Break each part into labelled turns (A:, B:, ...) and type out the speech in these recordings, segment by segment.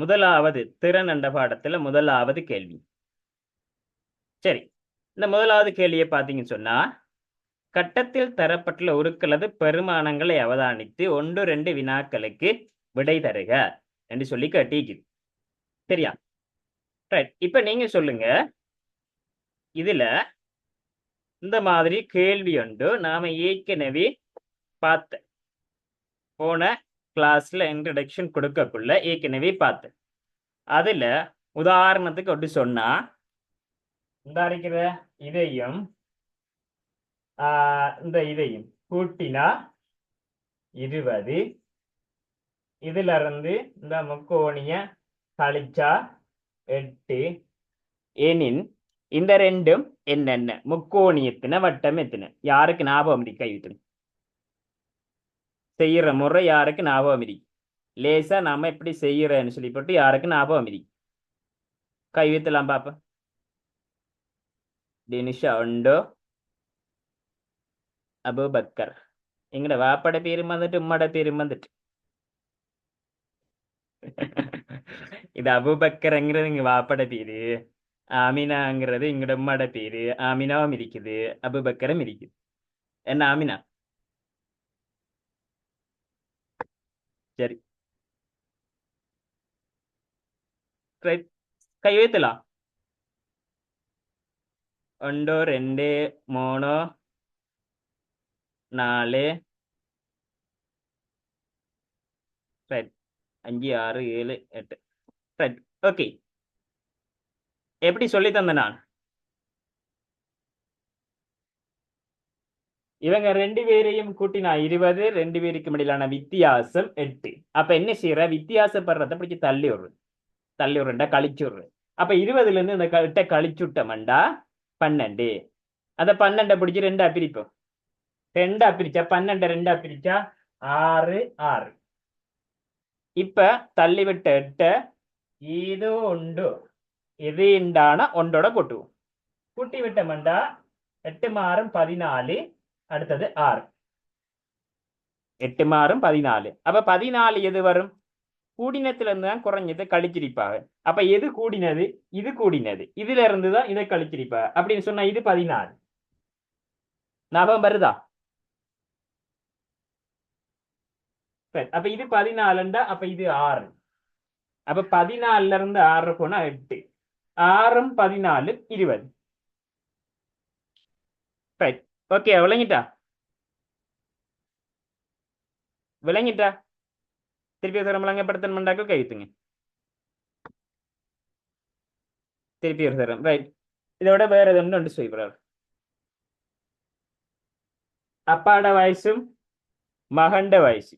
A: முதலாவது திறன் என்ற பாடத்துல முதலாவது கேள்வி. சரி, இந்த முதலாவது கேள்வியை பார்த்தீங்கன்னு சொன்னா, கட்டத்தில் தரப்பட்டுள்ள உருக்களது பெருமானங்களை அவதானித்து 1-2 வினாக்களுக்கு விடை தருக என்று சொல்லி கேட்டிக்குது. சரியா? ரைட். இப்ப நீங்க சொல்லுங்க, இதுல இந்த மாதிரி கேள்வி உண்டு நாம ஏற்கனவே பார்த்த போன கிளாஸ்ல இன்ட்ரடக்ஷன் கொடுக்கக்குள்ள ஏற்கனவே பார்த்தேன். அதுல உதாரணத்துக்கு அப்படி சொன்னா, இந்த இருக்கிற இதையும் இந்த இதையும் கூட்டினா 20, இதுல இருந்து இந்த முக்கோணிய கழிச்சா 8 எனின் இந்த ரெண்டும் என்னென்ன முக்கோணியத்தின வட்டம் எத்தனை? யாருக்கு ஞாபகம் இருக்கு? கைவிட்டு செய்யற முறை யாருக்கு ஞாபகம் இருக்கு? லேசா நாம எப்படி செய்யறேன்னு சொல்லி போட்டு யாருக்கு ஞாபகம் இருக்கு? கைவித்தலாம் பாப்ப. தினிஷா உண்டோ? அபுபக்கர். எங்கட வாப்பட பேரும் வந்துட்டு உம்மட பேரும் வந்துட்டு இது அபுபக்கர்ங்கிறது இங்க வாப்பட பேரு, ஆமினாங்கிறது எங்கட உம்மட பேரு. ஆமினாவும் இருக்குது, அபுபக்கரும் இருக்குது. என்ன ஆமினா? சரி, கை வைத்தலாம். 1 2 3 4 ரைட் 5 6 7 8 ரைட். ஓகே, எப்படி சொல்லி தந்த நான்? இவங்க 2 பேரையும் கூட்டினா 20, 2 பேருக்கும் இடையிலான வித்தியாசம் 8. அப்ப என்ன செய்யற? வித்தியாசப்படுறத பிடிச்சி தள்ளி விடுறா, கழிச்சு விடுற. அப்ப 20ல இருந்து இந்த 8 கழிச்சு விட்டோம்டா 12. அத 12 பிடிச்சி 2 பிரிப்போம். 2 பிரிச்சா 12 2 பிரிச்சா 6 6. இப்ப தள்ளிவிட்ட 8 ஏதோ உண்டு எது உண்டான ஒன்றோட கூட்டுவோம். கூட்டி விட்டோம்டா 8 மாறும் 14, அடுத்தது 6. 8 மாறும் 14. அப்ப 14 எது வரும்? கூடினத்துல இருந்து தான் குறைஞ்சது கழிச்சிருப்பாங்க. அப்ப எது கூடினது? இது கூடினது. இதுல இருந்து தான் இதை கழிச்சிருப்பாங்க அப்படின்னு சொன்னா இது 14. ஞாபகம் வருதா? அப்ப இது 14, அப்ப இது 6. அப்ப 14ல இருந்து 6 போனா 8. 6ம் 14 20. ரைட். ஓகே, விளங்கிட்டா? விளங்கிட்டா? திருப்பி ஒரு தரம் விளங்கப்படுத்தணும்டாக்கள் கைத்துங்க. திருப்பி ஒரு தரம். ரைட். இதோட வேற எதுவும் ஒன்று செய்வார். அப்பாட வயசும் மகண்ட வயசு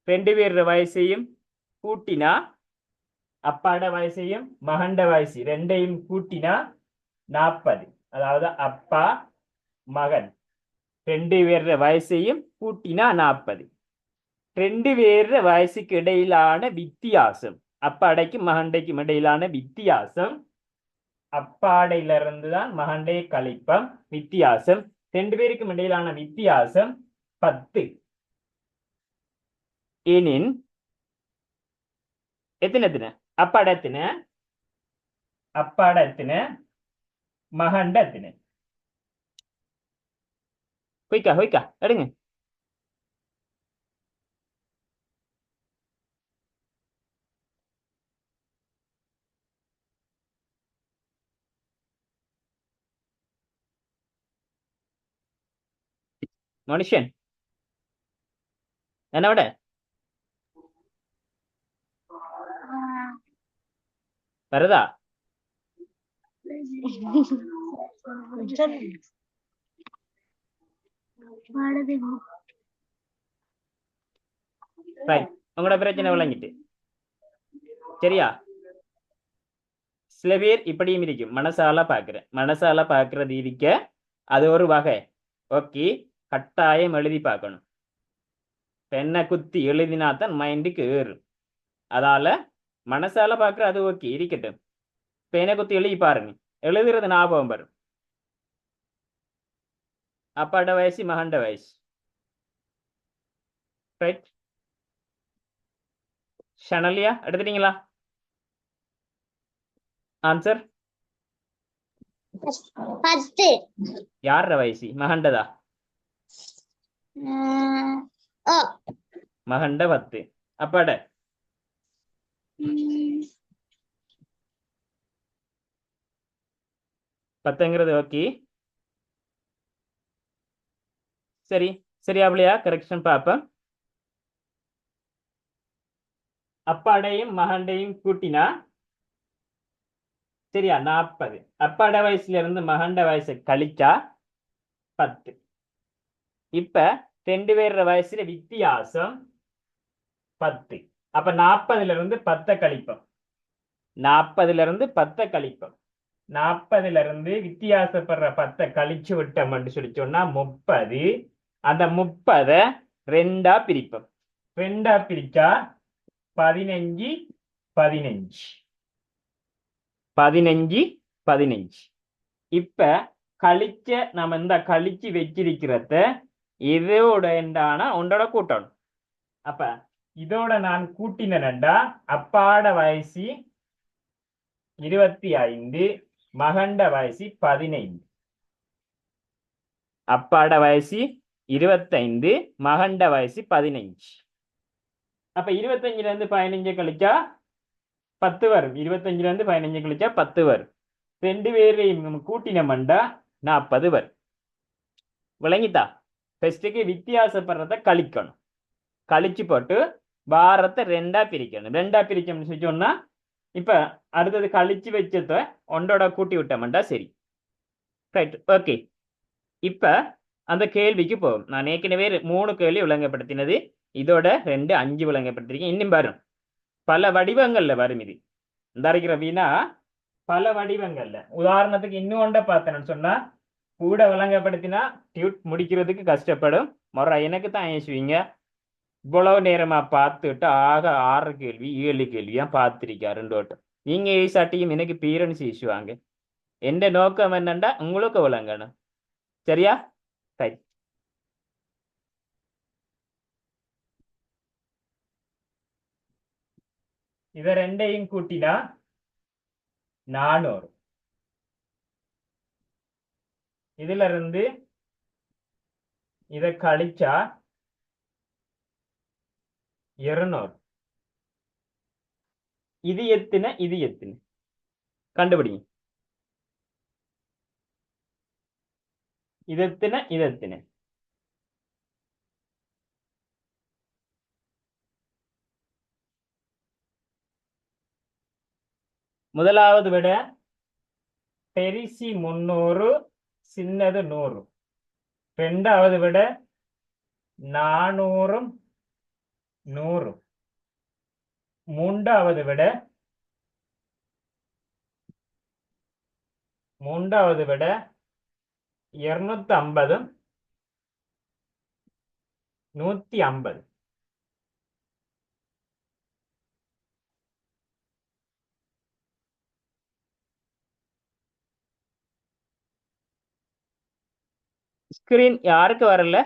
A: 2 பேர் வயசையும் கூட்டினா, அப்பாட வயசையும் மகண்ட வயசு 2ஐயும் கூட்டினா 40. அதாவது அப்பா மகன் 2 பேர் வயசையும் கூட்டினா 40. 2 பேர் வயசுக்கு இடையிலான வித்தியாசம், அப்பாடைக்கும் மகண்டைக்கும் இடையிலான வித்தியாசம், அப்பாடையில இருந்து தான் மகண்டை கழிப்பம். வித்தியாசம் 2 பேருக்கும் இடையிலான வித்தியாசம் 10. எனின் எத்தனை எத்தனை? அப்பாட எத்தனை? அப்பாட எத்தனை? மகண்ட எத்தனை? ஹொய்க்கா ஹொய்க்கா எடுங்க. மனுஷன் என்ன விட வருதா? உங்களோட பிரச்சனை விளங்கிட்டு சரியா? சில பேர் இப்படியும் இருக்கும், மனசால பாக்குறேன், மனசால பாக்குறது இருக்க அது ஒரு வகை. ஓகே, கட்டாயம் எழுதி பார்க்கணும். பெண்ணை குத்தி எழுதினாத்தான் மைண்டுக்கு ஏறும். அதால மனசால பாக்குற அது ஓகே இருக்கட்டும். பெண்ணை குத்தி எழுதி பாருங்க, எழுதுறது ஞாபகம் வரும். அப்பாட வயசு மகண்ட வயசு. ரைட். ஷனலியா எடுத்துட்டீங்களா? ஆன்சர்
B: 10.
A: யார வயசு மகண்டதா
B: ஓ
A: மகண்ட 10 அப்பாட 10ங்கிறது ஓகே சரி சரியாவலையா கரெக்ஷன் பாப்போம் அப்பாடையும் மகண்டையும் கூட்டினா சரியா 40 அப்பாட வயசுல இருந்து மகண்ட வயசை கழிச்சா 10 இப்ப 2 பேர் வயசுல வித்தியாசம் 10 அப்ப 40ல இருந்து 10 கழிப்போம் 40ல இருந்து 10 கழிப்போம் 40ல இருந்து வித்தியாசப்படுற 10 கழிச்சு விட்டோம்னு சொல்லி சொன்னா 30 அந்த 30 ரெண்டா பிரிப்போம் ரெண்டா பிரிச்சா 15 15 15 15 இப்ப கழிச்ச நம்ம இந்த கழிச்சு வச்சிருக்கிறத இதோட எண்டான ஒன்றோட கூட்டணும் அப்ப இதோட நான் கூட்டினேன்டா அப்பாட வயசு 25 மகண்ட வயசு 15 அப்பாட வயசு 25 மகண்ட வயசு 15 அப்ப 25ல இருந்து 15 கழிச்சா 10 வரும் 25ல இருந்து 15 கழிச்சா 10 வரும் 2 பேரையும் கூட்டினோம்டா 40 வரும் விளங்கிட்டா ஃபர்ஸ்ட்டுக்கு வித்தியாசப்படுறத கழிக்கணும் கழிச்சு போட்டு வாரத்தை ரெண்டா பிரிக்கணும் ரெண்டா பிரிச்சோம்னு சொன்னா இப்ப அடுத்தது கழிச்சு வச்சத ஒன்றோட கூட்டி விட்டோம்டா சரி ரைட் ஓகே இப்ப அந்த கேள்விக்கு போகும் நான் ஏற்கனவே 3 கேள்வி விளங்கப்படுத்தினது இதோட 2 5 விளங்கப்படுத்திருக்கேன் இன்னும் வரும் பல வடிவங்கள்ல வரும் இது இந்த இருக்கிற வீணா பல வடிவங்கள்ல உதாரணத்துக்கு இன்னொண்ட பார்த்தேன்னு சொன்னா கூட விளங்கப்படுத்தினா டியூட் முடிக்கிறதுக்கு கஷ்டப்படும் முறை எனக்கு தான் ஏசுவீங்க இவ்வளவு நேரமா பார்த்துட்டு ஆக 6 கேள்வி 7 கேள்வியா பார்த்திருக்கா 2 வட்டம் நீங்க ஏசாட்டியும் எனக்கு பீரன்ஸ் ஏசுவாங்க எந்த நோக்கம் என்னண்டா உங்களுக்கு விளங்கணும் சரியா ரைட் இத ரெண்டையும் கூட்டினா 400 இதுல இருந்து இத கழிச்சா 200 இது எத்தனை கண்டுபிடிங்க இது எத்தனை முதலாவது விட பெரிசி 300 சின்னது 100 ரெண்டாவது விட 400 100 மூன்றாவது விட 250 150 ஸ்கிரீன் யாருக்கு வரல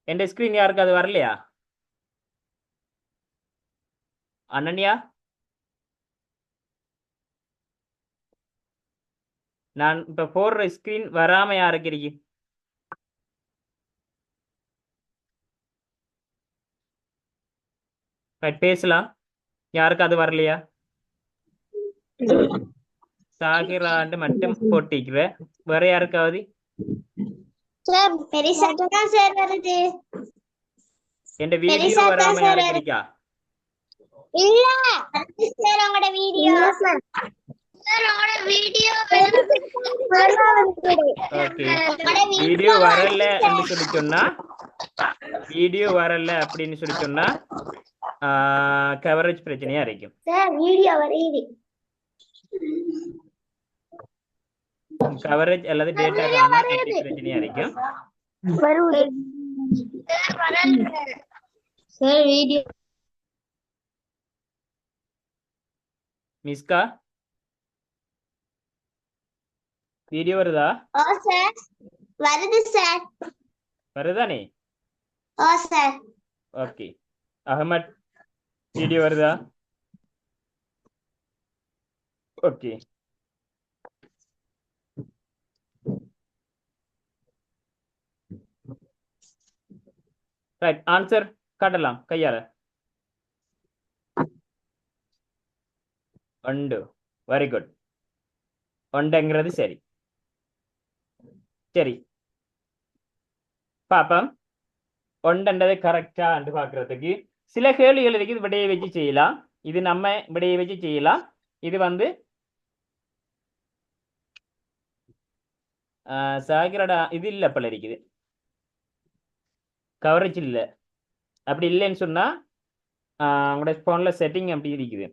A: என் ஸ்கிரீன் யாருக்கு அது வரலையா அனன்யா நான் இப்ப போடுற ஸ்கிரீன் வராம யாருக்கு இருக்கு பேசலாம் யாருக்கு அது வரலையா சாகிராண்டு மட்டும் போட்டிக்கிற வேற யாருக்காவது என் வீடியோ வராம யாருக்கு இருக்கா வீடியோ வரல சொல்லி சொன்னா வீடியோ வரல அப்படின்னு சொல்லி சொன்னா கவரேஜ் பிரச்சனையா இருக்கும் கவரேஜ் அல்லது டேட்டா பிரச்சனையா இருக்கும் மிஸ்கா வீடியோ வருதா
B: வருது சார்
A: வருதானே ஓகே. அகமட், வீடியோ வருதா? ஓகே. ரைட், ஆன்சர் காட்டலாம் கையால. ஒண்டு. Very good. ஒண்டுங்கிறது சரி. சரி, பாப்போம் ஒண்டண்டதை கரெக்டா என்று பார்க்கறதுக்கு சில கேள்விகள் இருக்குது, விடையை வச்சு செய்யலாம். இது நம்ம விடையை வச்சு செய்யலாம். இது வந்து சாகிரடா இது இல்லை போல இருக்குது, கவரேஜ் இல்லை. அப்படி இல்லைன்னு சொன்னா உங்களோட ஃபோன்ல செட்டிங் அப்படி இருக்குது.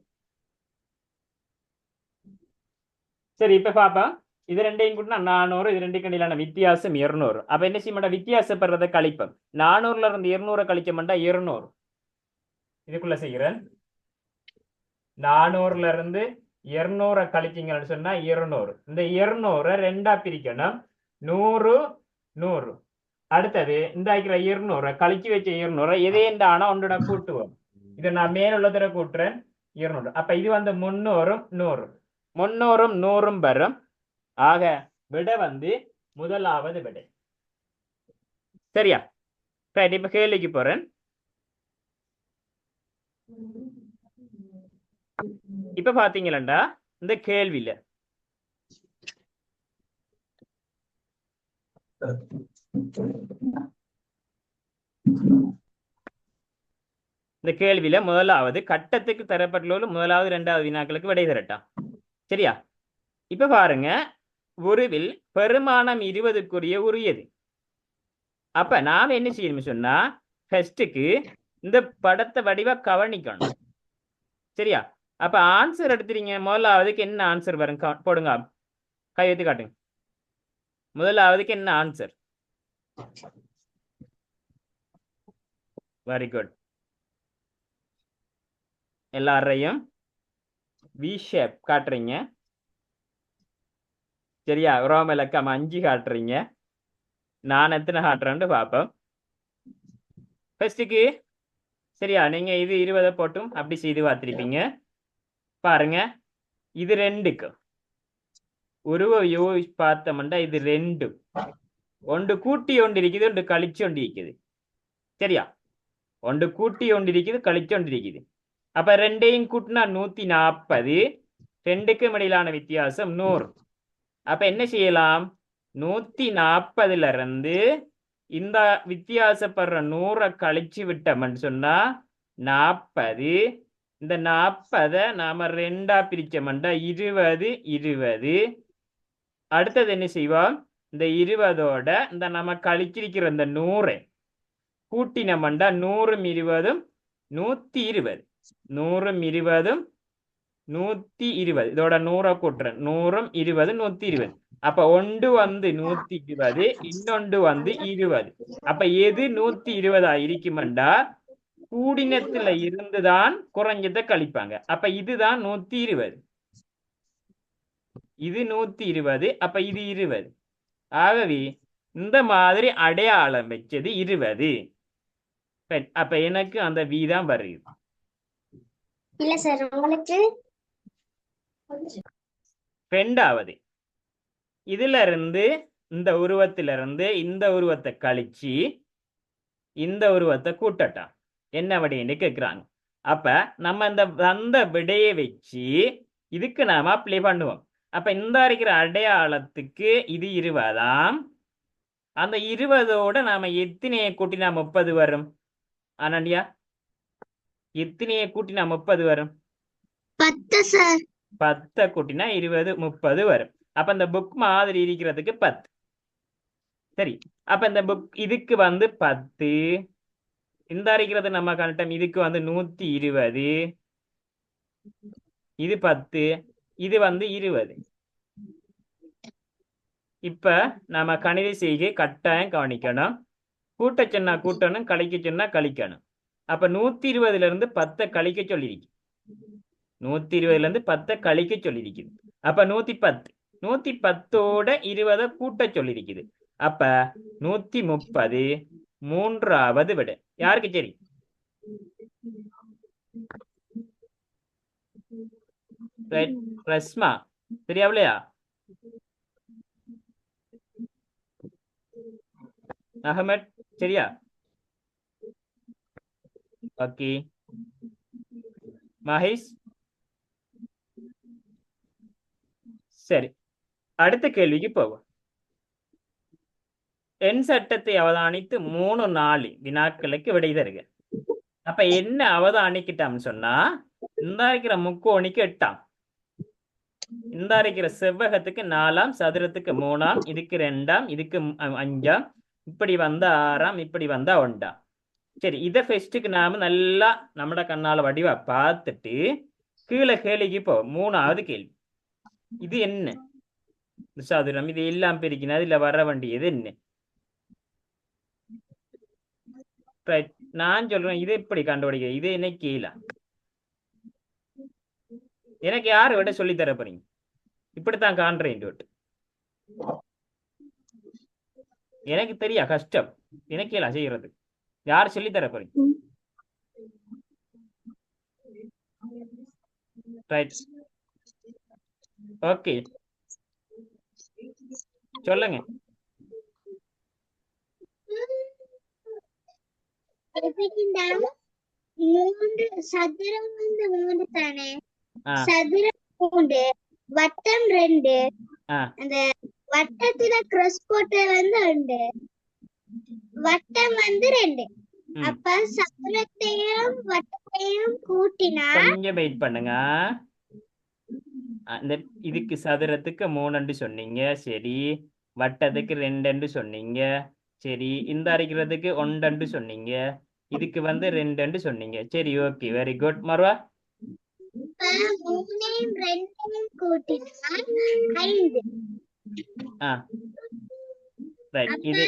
A: சரி, இப்ப பாப்பா இது ரெண்டையும் கூட 400, இது ரெண்டு கண்டிலான வித்தியாசம் 200. அப்ப என்ன செய்ய மாட்டா, வித்தியாசப்படுறத கழிப்போம். 400ல இருந்து 200 கழிக்க மாட்டா 200. இதுக்குள்ள செய்கிறேன். 400ல இருந்து 200 கழிச்சிங்கன்னு சொன்னா 200. இந்த 200 ரெண்டா பிரிக்கணும். 100 100. அடுத்தது இந்த இருக்கிற 200 கழிச்சு வச்ச 200 எதே இந்த ஆனா ஒன்றோட கூட்டுவோம். இதை நான் மேலுள்ளதர கூட்டுறேன் 200. அப்ப இது வந்து 300 100. 300 100 வரும். ஆக விடை வந்து முதலாவது விடை. சரியா? ரைட், இப்ப கேள்விக்கு போறேன். இப்ப பாத்தீங்களா இந்த கேள்வியில இந்த கேள்வியில முதலாவது கட்டத்துக்கு தரப்பட்டுள்ள முதலாவது இரண்டாவது வினாக்களுக்கு விடை தரட்டாம். சரியா? இப்ப பாருங்க, உருவில் பெருமானம் 20க்குரிய உரியது. அப்ப நாம என்ன செய்யணும் சொன்னா, ஃபர்ஸ்ட்டுக்கு இந்த படத்தை வடிவா கவனிக்கணும். சரியா? அப்ப ஆன்சர் எடுத்துறீங்க. முதலாவதுக்கு என்ன ஆன்சர் வரும் போடுங்க, கை வைத்து காட்டுங்க. முதலாவதுக்கு என்ன ஆன்சர்? Very good. எல்லாரையும் வி ஷேப் காட்டுறீங்க. சரியா? ரோம இலக்கம் 5 காட்டுறீங்க. நான் எத்தனை காட்டுறேன்னு பார்ப்போம். ஃபர்ஸ்ட்டுக்கு சரியா, நீங்க இது 20 போட்டும் அப்படி செய்து பார்த்திருப்பீங்க. பாருங்க, இது 2க்கு உருவ பார்த்தோம்னா இது 2. ஒன்று கூட்டி ஒன்று இருக்குது, ஒன்று கழிச்சு ஒன்று இருக்குது. சரியா? ஒன்று கூட்டி ஒன்று இருக்குது, கழிச்சு ஒன்று இருக்குது. அப்ப ரெண்டையும் கூட்டினா 140. ரெண்டுக்கும் இடையிலான வித்தியாசம் 100. அப்ப என்ன செய்யலாம், 140ல இருந்து இந்த வித்தியாசப்படுற 100 கழிச்சு விட்டோம்னு சொன்னா 40. இந்த 40 நாம ரெண்டா பிரிச்சோம்னா 20 20. அடுத்தது என்ன செய்வோம், இந்த 20ஓட இந்த நம்ம கழிச்சிருக்கிற இந்த 100 கூட்டினோம்னா 100ம் 20ம் 120. 100ம் 20ம் 120. இதோட 100 கூட்டுறேன். 100ம் 20 120. அப்ப ஒன்று வந்து 120, இன்னொன்று வந்து 20. அப்ப எது 120 இருக்குமெண்டா கூடினத்துல இருந்துதான் குறைஞ்சதை கழிப்பாங்க. அப்ப இதுதான் 120. இது 120. அப்ப இது 20. ஆகவே இந்த மாதிரி அடையாளம் வச்சது 20. அப்ப எனக்கு அந்த வீதம் வருது.
B: இல்ல சார், உங்களுக்கு
A: ரெண்டாவது இதுல இருந்து இந்த உருவத்திலிருந்து இந்த உருவத்தை கழிச்சு இந்த உருவத்தை கூட்டட்டான் என்ன விடைன்னு கேட்கிறாங்க. அப்ப நம்ம இந்த அந்த விடையை வச்சு இதுக்கு நாம அப்ளை பண்ணுவோம். அப்ப இந்த இருக்கிற அடையாளத்துக்கு இது 20ஆம். அந்த 20ஓட நாம எத்தனையை கூட்டினா 30 வரும்? ஆனண்டியா, எத்தனையை கூட்டினா 30 வரும்?
B: 10 சார்.
A: 10 கூட்டினா 20 30 வரும். அப்ப இந்த புக் மாதிரி இருக்கிறதுக்கு 10. சரி, அப்ப இந்த புக் இதுக்கு வந்து 10. இந்த இருக்கிறது நம்ம கணட்டம் இதுக்கு வந்து 120. இது 10, இது வந்து 20. இப்ப நம்ம கணித செய்கை கட்டாயம் கவனிக்கணும். கூட்ட சொன்னா கூட்டணும், கழிக்க சொன்னா கழிக்கணும். அப்ப 120ல இருந்து 10 கழிக்க சொல்லிருக்கு. 120ல இருந்து 10 கழிக்க சொல்லிருக்குது. அப்ப 110. 110ஓட 20 கூட்ட சொல்லிருக்குது. அப்ப 130 மூன்றாவது விடை. யாருக்கு சரி? ரைட். ரஸ்மா சரியாவில்லையா? அகமட் சரியா? ஓகே. மகேஷ் சரி, அடுத்த கேள்விக்கு போவோம். எண் சட்டத்தை அவதானித்து 3 4 வினாக்களுக்கு விடை தருக. அப்ப என்ன அவதானிக்கிட்டோம்னு சொன்னா, இந்த இருக்கிற முக்கோணிக்கு 8ஆம், இந்த இருக்கிற செவ்வகத்துக்கு 4ஆம், சதுரத்துக்கு 3ஆம், இதுக்கு 2ஆம், இதுக்கு 5ஆம், இப்படி வந்தா 6ஆம், இப்படி வந்தா 1ஆம். சரி, இதை ஃபெஸ்ட்டுக்கு நாம நல்லா நம்மட கண்ணால வடிவா பார்த்துட்டு கீழே கேள்விக்கு போ. 3ஆவது கேள்வி. இது என்ன சதுரம்? இது எல்லாம் பிரிக்கணும், இதுல வர வேண்டியது என்ன? ரைட், நான் சொல்றேன் இது எப்படி கண்டுபிடிக்க. இது என்ன கீழே எனக்கு யாரு விட சொல்லி தர போறீங்க? இப்படித்தான் காண்றேன். எனக்கு தெரியா கஷ்டம், எனக்கு எல்லாம் செய்யறது. யார் சொல்லி தர போறீங்க? ரைட், ஓகே, சொல்லுங்க.
B: மூன்று சதுரம் வந்து 3 தானே?
A: ஆ
B: சதுரம் 3, வட்டம் 2,
A: ஆ
B: அந்த வட்டத்துல கிராஸ் போட்டு வந்து 2, வட்டம் வந்து 2.
A: ம்.
B: அப்ப சதுரத்தையும் வட்டத்தையும் கூட்டினா
A: கொஞ்சம் வெயிட் பண்ணுங்க. இந்த இதுக்கு சதுரத்துக்கு 3 சொன்னீங்க, சரி. வட்டத்துக்கு 2 சொன்னீங்க, சரி. இந்த அரைக்கிறதுக்கு 1 சொன்னீங்க, இதுக்கு வந்து 2 சொன்னீங்க, சரி. Okay, very good. மறுவா
B: இப்ப 3ஐயும் 2ஐயும் கூட்டினா 5.
A: ஆ ரைட்.
B: அப்ப
A: இது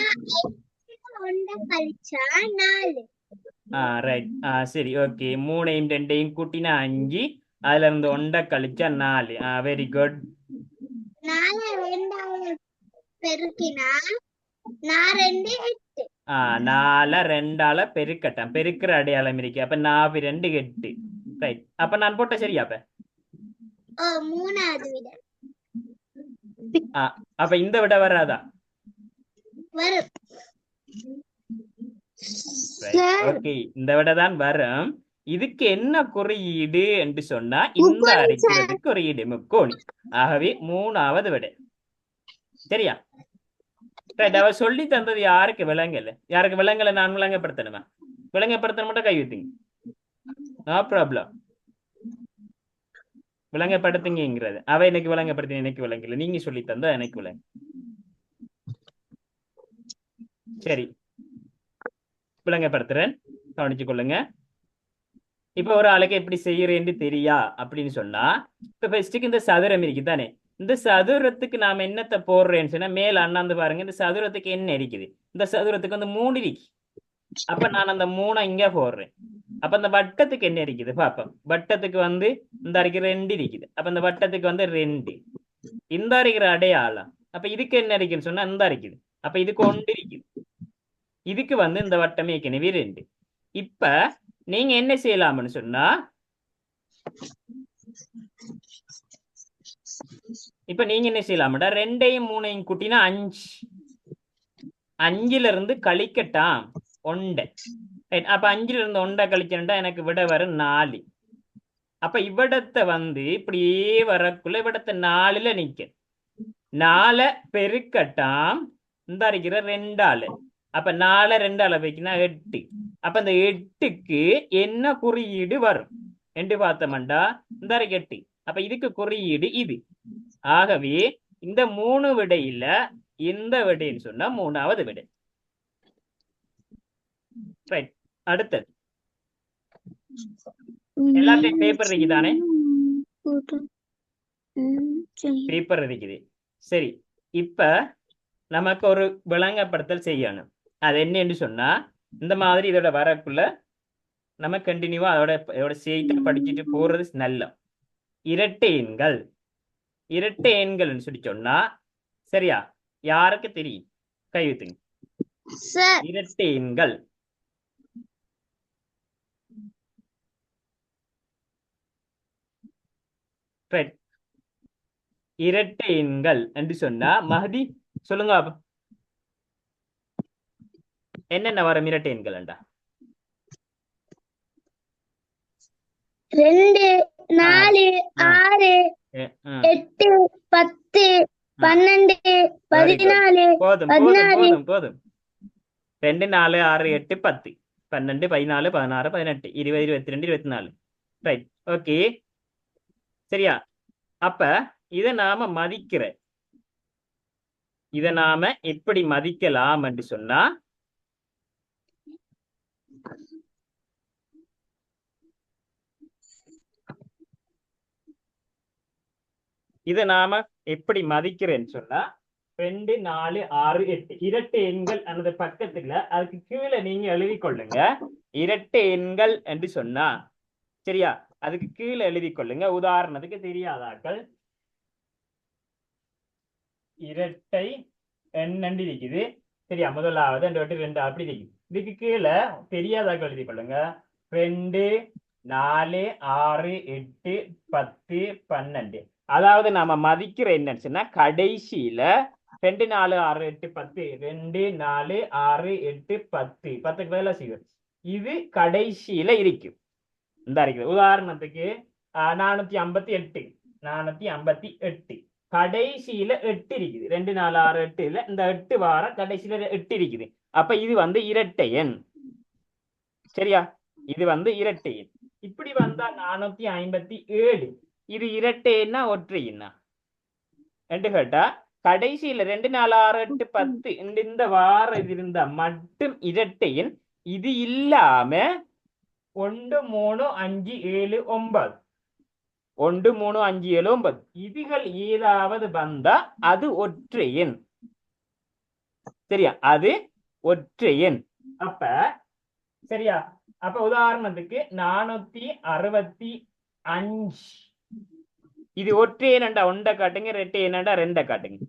B: 1 கழிச்சா 4.
A: ரைட். சரி, ஓகே. 3ஐயும் 2ஐயும் கூட்டினா 5, அதுல இருந்து 1 கழிச்சா 4. Very good.
B: 4 2ஆல பெருக்கினா 4 2 8.
A: 4 2ஆல பெருக்கட்டும், பெருக்கிற அடையாளம் இருக்கு. அப்ப 4 2 8. ரைட், அப்ப நான் போட்ட சரியா? அப்ப
B: மூணாவது விட
A: அப்ப இந்த விட வராதா?
B: வரும்.
A: ஓகே, இந்த விட தான் வரும். இதுக்கு என்ன குறியீடு என்று சொன்னா, இந்த அரைக்கிறது குறியீடு முக்கோணி. ஆகவே 3ஆவது விட சரியா? ரைட், அவ சொல்லி தந்தது யாருக்கு விளங்கல? யாருக்கு விளங்கல? நான் விளங்கப்படுத்தணுமா? விளங்கப்படுத்த மட்டும் கை வைத்தீங்க, நோ ப்ராப்ளம். விளங்கப்படுத்துங்கிறது அவ எனக்கு விளங்கப்படுத்தி, எனக்கு விளங்கல. நீங்க சொல்லி தந்தா எனக்கு விளங்க. சரி, விளங்கப்படுத்துறேன், கவனிச்சு கொள்ளுங்க. இப்ப ஒரு ஆளுக்கு எப்படி செய்யறேன்னு தெரியா அப்படின்னு சொன்னா, இப்ப ஃபர்ஸ்ட்டுக்கு இந்த சதுரம் இருக்கு தானே, இந்த சதுரத்துக்கு நாம என்னத்தை போடுறேன்னு சொன்னா, மேல அண்ணாந்து பாருங்க, இந்த சதுரத்துக்கு என்ன இருக்குது? இந்த சதுரத்துக்கு வந்து 3 இருக்கு. அப்ப நான் அந்த 3 இங்க போடுறேன். அப்ப இந்த வட்டத்துக்கு என்ன இருக்குது பாப்போம். வட்டத்துக்கு வந்து இந்த இருக்கிற 2 இருக்குது. அப்ப இந்த வட்டத்துக்கு வந்து 2, இந்த இருக்கிற அடையாளம். அப்ப இதுக்கு என்ன இருக்குன்னு சொன்னா இந்த இருக்குது. அப்ப இதுக்கு 1 இருக்குது. இதுக்கு வந்து இந்த வட்டமே ஏற்கனவே 2. இப்ப நீங்க என்ன செய்யலாம்னு சொன்னா, இப்ப நீங்க என்ன செய்யலாம்டா, 2ஐயும் 3ஐயும் கூட்டினா 5, 5ல இருந்து கழிக்கட்டாம் 1. அப்ப 5ல இருந்து 1 கழிச்சா எனக்கு விட வரும் 4. அப்ப இவ்விடத்தை வந்து இப்படியே வரக்குள்ள இவ்விடத்தை 4ல நிக்க, 4 பெருக்கட்டாம் இந்த இருக்கிற 2ஆல. அப்ப 4 2ஆல வைக்கினா 8. அப்ப இந்த 8க்கு என்ன குறியீடு வரும் என்று பார்த்தோம்டா, இந்த 8. அப்ப இதுக்கு குறியீடு இது. ஆகவே இந்த 3 விடையில இந்த விடைன்னு சொன்னா 3ஆவது விடை. ரைட், அடுத்தது எல்லாத்தையும் பேப்பர் இருக்குதானே? பேப்பர் இருக்குது. சரி, இப்ப நமக்கு ஒரு விளங்கப்படுத்தல் செய்யணும். அது என்னன்னு சொன்னா, இந்த மாதிரி இதோட வரக்குள்ள நம்ம கண்டினியூவா அதோட சேர்த்து படிச்சுட்டு போறது நல்ல. இரட்டை எண்கள், இரட்டை எண்கள்னு சொல்லி சொன்னா சரியா? யாருக்கு தெரியும்? கை வைத்துங்க. இரட்டை எண்கள் ரைட். இரட்டை எண்கள் என்று சொன்னா மஹதி சொல்லுங்க அப்ப. என்னென்ன வரும் இரட்டை எண்கள்டா?
B: 2
A: ஆ
B: 4
A: ஆ
B: 6
A: ம்
B: 8 10
A: ஆ
B: 12
A: வெரி குட்.
B: 14
A: போதும்
B: 16
A: போதும் போதும் போதும். 2 4 6 8 10 12 14 16 18 20 22 24. ரைட். ஓகே சரியா? அப்ப இதை நாம இதை நாம எப்படி மதிக்கலாம் என்று சொன்னா, இதை நாம எப்படி மதிக்கிறேன்னு சொன்னா 2 4 6 8 இரட்டை எண்கள் அந்த பக்கத்துல அதுக்கு கீழே நீங்க எழுதி கொள்ளுங்க. இரட்டை எண்கள் என்று சொன்னா சரியா, அதுக்கு கீழே எழுதி கொள்ளுங்க. உதாரணத்துக்கு தெரியாதாக்கள் இரட்டை எண் இருக்குது சரியா, முதலாவது 2 2 அப்படி இருக்குது. இதுக்கு கீழே தெரியாதாக்கள் எழுதி கொள்ளுங்க. 2 4 6 8 10 12. அதாவது நாம மதிக்கிற என்னன்னு சொன்னா கடைசியில 2 4 6 8 10 2 4 6 8 10 10க்கு வேலை செய்யும். இது கடைசியில இருக்கும். இந்த இருக்குது. உதாரணத்துக்கு 458 458 கடைசியில 8 இருக்குது. 2 4 6 8 இந்த 8 வார கடைசியில 8 இருக்குது. அப்ப இது இரட்டை எண் சரியா, இது இரட்டை எண். இப்படி வந்தா 457 இது இரட்டை எண்ணா ஒற்றை எண்ணா என்று கேட்டா கடைசியில 2 4 6 8 10 இந்த வார இது இருந்தா மட்டும் இரட்டை எண். இது இல்லாம 1 3 5 7 9 1 3 5 7 9 இதுகள் ஏதாவது வந்தா அது ஒற்றை எண் சரியா, அது ஒற்றை எண். அப்ப சரியா, அப்ப உதாரணத்துக்கு 465 இது ஒற்றை எண்ணா ஒன்றை காட்டுங்க, ரெட்டை எண்ணா ரெண்டை காட்டுங்க.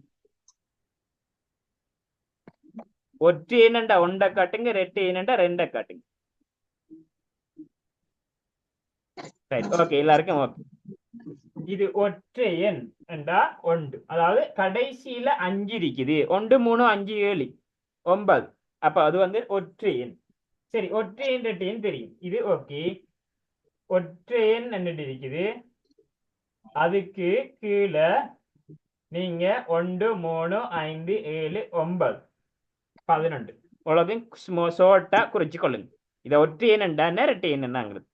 A: ஒற்றை எண்ணா ஒன்றை காட்டுங்க, ரெட்டை எண்ணா ரெண்டை காட்டுங்க. ஓகே எல்லாருக்கும் ஓகே. இது ஒற்றை எண் என்றா 1, அதாவது கடைசியில 5 இருக்குது. 1 3 5 7 9 அப்ப அது ஒற்றை எண். சரி, ஒற்றை எண் ரெட்டை எண் தெரியும் இது. ஓகே, ஒற்றை எண் என்னட்டு இருக்குது. அதுக்கு கீழே நீங்க 1 3 5 7 9 11 உலகம் ஷோர்ட்டா குறிச்சு கொள்ளுங்க. இதை ஒற்றை எண் என்ன ரெட்டை எண் என்னங்கிறது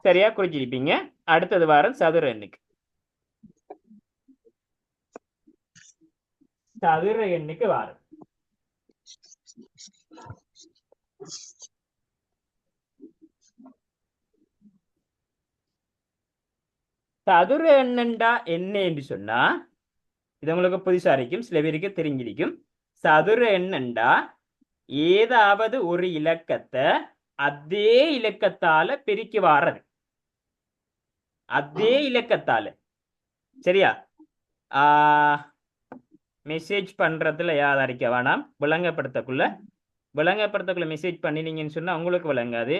A: சரியா குறிச்சிருப்பீங்க. அடுத்தது வாரம் சதுர எண்ணுக்கு. சதுர எண்ணுக்கு வாரம். சதுர எண்ணண்டா என்ன என்று சொன்னா இது உங்களுக்கு புதுசா இருக்கும், சில பேருக்கு தெரிஞ்சிருக்கும். சதுர எண்ணண்டா ஏதாவது ஒரு இலக்கத்தை அதே இலக்கத்தால பெருக்கி வாரது. அதே இலக்கத்தால சரியா. மெசேஜ் பண்றதுல யாதாரிக்க வேணாம், விளங்கப்படுத்தக்குள்ள மெசேஜ் பண்ணினீங்கன்னு சொன்னா உங்களுக்கு விளங்காது.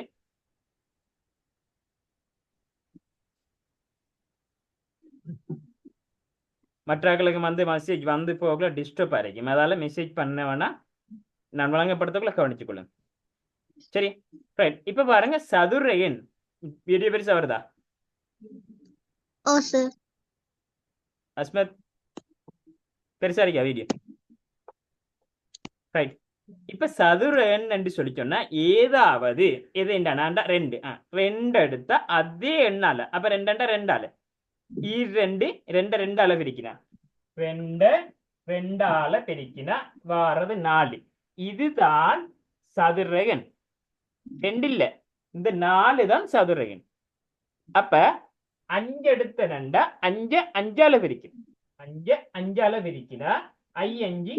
A: மற்றவர்களுக்கு மெசேஜ் போகல டிஸ்டர்ப் ஆയിരിக்கும். அதால மெசேஜ் பண்ண வேணா, நான் விளங்கப்படுத்தக்குள்ள கவனிச்சுக்கொள்ளுங்க சரி. ரைட். இப்ப பாருங்க சதுர எண் வீடியோ பெருசா வருதா? அஸ்மத் பெருசா இருக்கா வீடியோ? ரைட். இப்ப சதுர எண் என்று சொல்லி சொன்னா ஏதாவது எது என்னடா 2 2 எடுத்தா அதே எண்ணால, அப்ப 2 2ஆல 2 2 2ஆல பிரிக்கினா 2 2ஆல பிரிக்கினா வாரது 4. இதுதான் சதுர எண். 2 இல்ல, இந்த 4 தான் சதுர எண். அப்ப 5 எடுத்த 2 5 5ஆல பிரிக்கணும். 5 5ஆல பிரிக்கினா 5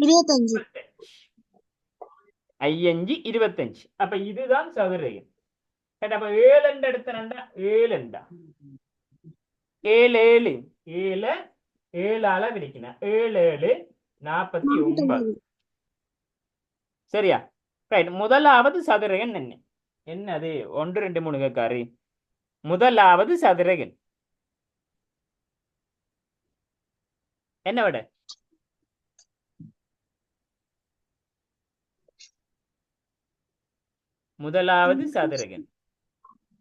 A: 25. அப்ப இதுதான் சதுர எண். அப்ப 7 எடுத்த 2 7 7 7 7ஆல பிரிக்கணும். 7 7 49 சரியா. ரைட். முதலாவது சதுர எண் என்னது? 1 2 3 கேட்காரு. முதலாவது சதுர எண் என்ன விட முதலாவது சதுரகன்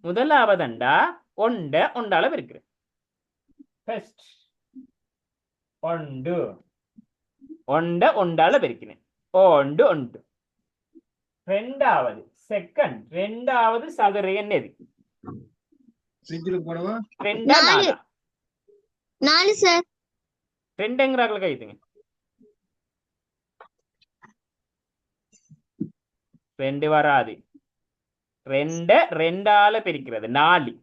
A: முதலாவதண்டா ஒண்டால பெருக்கிறேன் ஃபர்ஸ்ட் ஒண்டால பெருக்கிறேன் ஒண்டு ரெண்டாவது செகண்ட் ரெண்டாவது சதுரகன் எது ரெண்டா
B: நாலு.
A: நாலா
B: 4 சார்.
A: ரெண்டுங்கிறாங்கள கைத்துங்க ரெண்டு வராது ரெண்டால பிரிக்கிறது 4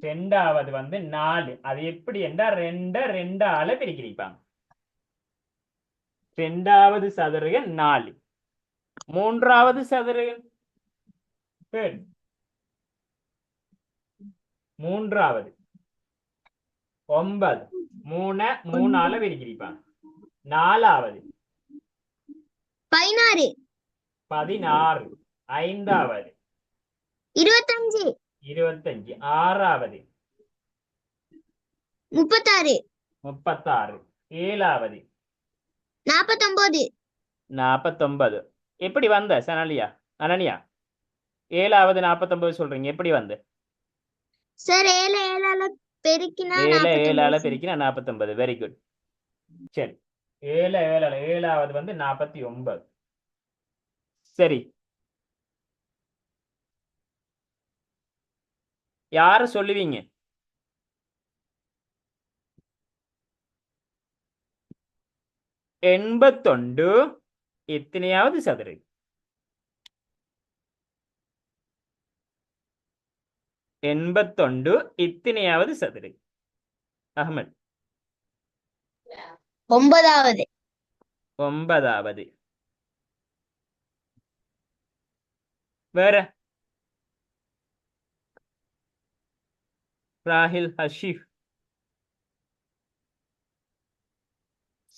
A: ரெண்டாவது வந்து 4 அது எப்படி என்றா ரெண்டால பிரிக்கிறீப்பாங்க ரெண்டாவது சதுரகன் 4 மூன்றாவது சதுரகன் மூன்றாவது 9 மூணால பிரிக்கிறீப்பாங்க நாலாவது
B: 16
A: 16 ஐந்தாவது
B: 25
A: ஆறாவது
B: 36
A: ஏழாவது
B: 49
A: எப்படி வந்த அனனியா ஏழாவது 49 சொல்றீங்க எப்படி வந்து
B: சார் 7 7ஆல பெருக்கினா
A: 7 பெருக்கினா 49 வெரி குட் சரி 7 வந்து 49 சரி யாரு சொல்லுவீங்க எண்பத்தொண்டு எத்தனையாவது சதுரகன் எண்பத்தொண்டு எத்தனையாவது சதுரகன் அகமது
B: 9வது
A: 9வது வேற ராஹில் ஹஷீஃப்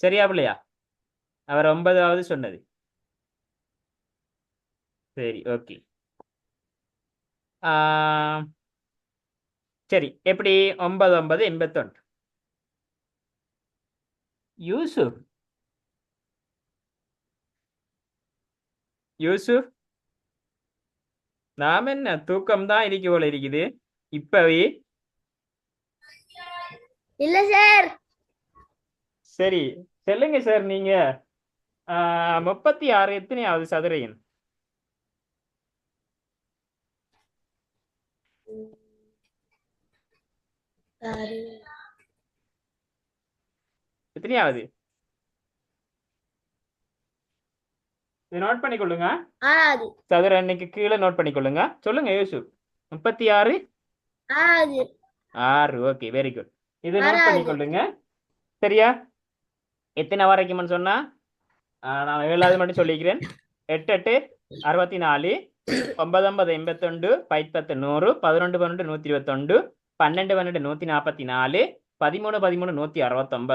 A: சரியா பிள்ளையா அவர் 9வது சொன்னது சரி ஓகே சரி எப்படி 9 9 81 யூசுப் நாம என்ன தூக்கம் தான் இருக்கு போல இருக்குது இப்பவே
B: இல்ல சார்
A: சரி சொல்லுங்க சார் நீங்க 36 எத்தனையாவது சதுரகன் எத்தனையாவது இதை நோட் பண்ணிக்கொள்ளுங்க சதுர எண்ணைக்கு கீழே நோட் பண்ணிக்கொள்ளுங்க சொல்லுங்க யூசுப் 36 6 ஓகே வெரி குட் இதை நோட் பண்ணிக்கொள்ளுங்க சரியா எத்தனை வரைக்கும்னு சொன்னா நான் 7வது மட்டும் சொல்லிக்கிறேன் 8 8 64 9 9 81 10 100 11 12 121 12 12 144 13 13 169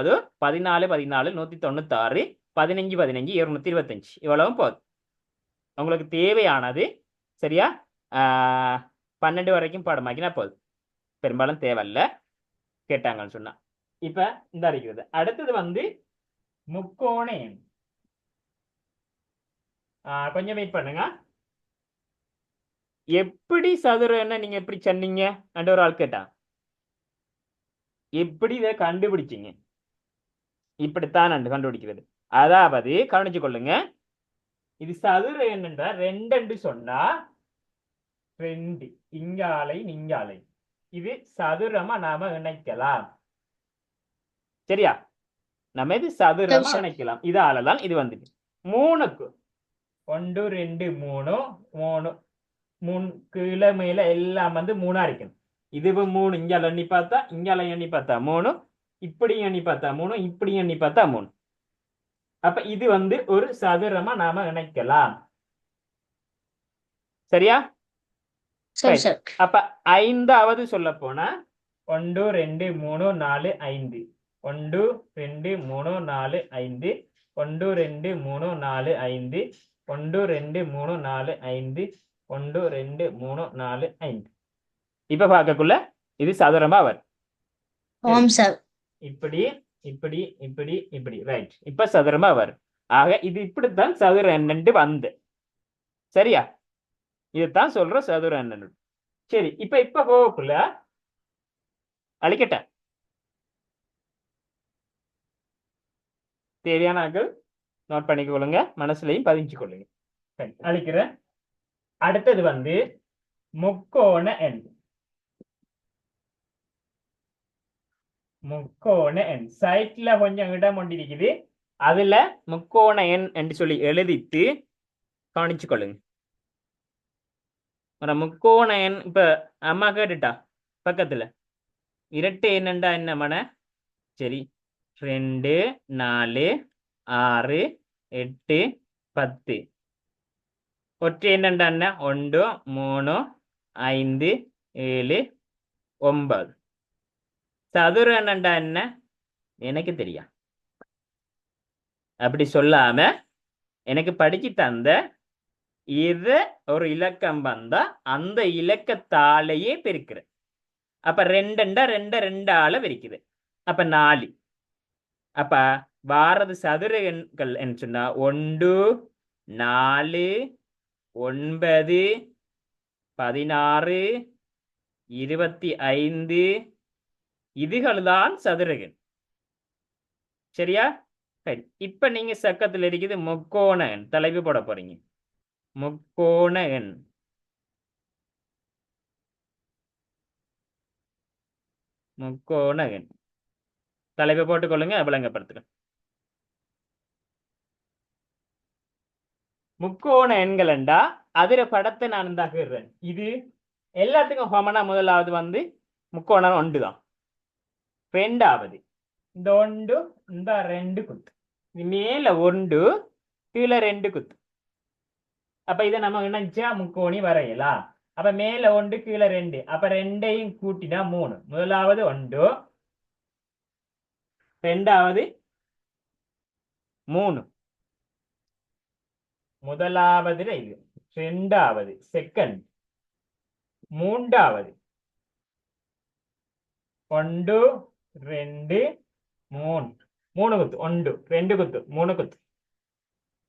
A: 14 14 196 15 15 225 இவ்வளவும் போதும் உங்களுக்கு தேவையானது சரியா 12 வரைக்கும் பாடமாக்கினா போதும் பெரும்பாலும் தேவையில்ல கேட்டாங்கன்னு சொன்னா இப்ப இந்த இருக்கிறது அடுத்தது வந்து முக்கோண எண் கொஞ்சம் வெயிட் பண்ணுங்க எப்படி சதுர என்ன நீங்க எப்படி சொன்னீங்க ஒரு ஆள் கேட்டா எப்படி இதை கண்டுபிடிச்சீங்க இப்படித்தான் கண்டுபிடிக்கிறது அதாவது கவனிச்சு கொள்ளுங்க இது சதுர என்னன்றா 2 சொன்னா 2 இங்காலை இங்காலை இது சதுரமா நாம இணைக்கலாம் சரியா நம்ம இது சதுரமா இணைக்கலாம் இதாலதான் இது வந்துட்டு 3க்கு 1 2 3 3 3 கீழே மேல எல்லாம் வந்து 3ஆ இருக்கணும் இது 3 இங்கால எண்ணி பார்த்தா இங்கால எண்ணி பார்த்தா 3 இப்படி எண்ணி பார்த்தா 3 இப்படி எண்ணி பார்த்தா 3 அப்ப இது வந்து ஒரு சதுரமா நாம இணைக்கலாம் சரியா அப்ப 5வது சொல்ல போனா 1 2 3 4 5 1 2 3 4 5 1 2 3 4 5 1 2 3 4 5 1 2 3 4 5 இப்ப பார்க்கக்குள்ள இது சதுரமா வரும் இப்படி இப்படி இப்படி இப்படி ரைட். இப்ப சதுரமா வரும். ஆக இது இப்படித்தான் சதுர எண்ணு வந்து. சரியா? இதுதான் சொல்ற சதுர எண்ணு. சரி, இப்ப போகக்குள்ள அழிக்கட்ட தேவையான ஆட்கள் நோட் பண்ணிக்கொள்ளுங்க, மனசுலையும் பதிஞ்சு கொள்ளுங்க. சரி, அழிக்கிறேன். அடுத்தது வந்து முக்கோண எண். முக்கோண எண் சைட்ல கொஞ்சம் இடம் ஒன்று இருக்குது, அதுல முக்கோண எண் என்று சொல்லி எழுதிட்டு கவனிச்சு கொள்ளுங்க. ஒரு முக்கோண எண் இப்ப அம்மா கேட்டுட்டா பக்கத்துல இரட்டை எண்ணண்டா என்ன மன? சரி, 2 4 6 8 10. ஒற்றை எண்ணண்டா என்ன? 1 3 5 7 9. சதுர எண்ணண்டா என்ன? எனக்கு தெரியா. அப்படி சொல்லாம எனக்கு படிச்சு தந்த இது ஒரு இலக்கம் வந்தா அந்த இலக்கத்தாலேயே பெருக்கிறேன். அப்ப 2 2 பெருக்குது. அப்ப 4. அப்ப வாரது சதுர எண்கள் என்று சொன்னா 1 4 9 16 25. இதுகள் தான் சதுர எண். சரியா? சரி, இப்ப நீங்க சக்கத்துல இருக்குது முக்கோண எண். தலைப்பு போட போறீங்க. முக்கோண எண். முக்கோண எண் தலைப்பை போட்டுக்கொள்ளுங்க, விளங்கப்படுத்துங்க. முக்கோண எண்கள் என்றா அதுல படத்தை நான் தகுறேன். இது எல்லாத்துக்கும் ஹோமனா முதலாவது வந்து முக்கோணம் 1 தான். ரெண்டாவது இந்த 1 இந்த 2 குத்து. இது மேல 1 கீழே 2 குத்து. அப்ப இதை நம்ம இணைச்சா முக்கோணி வரையலாம். அப்ப மேல 1 கீழே 2. அப்ப 2ஐயும் கூட்டினா 3. முதலாவது 1, ரெண்டாவது 3. முதலாவதுல இது, ரெண்டாவது செகண்ட், மூன்றாவது 1 2 3. 3 குத்து. 1 2 குத்து 3 குத்து.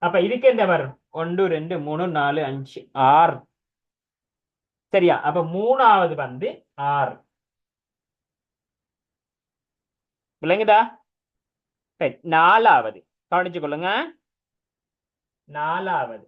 A: அப்ப இதுக்கு என்ன வரும்? 1 2 3 4 5 6. சரியா? அப்ப மூணாவது வந்து 6. விளங்குதா? நாலாவது கவனிச்சு கொள்ளுங்க. நாலாவது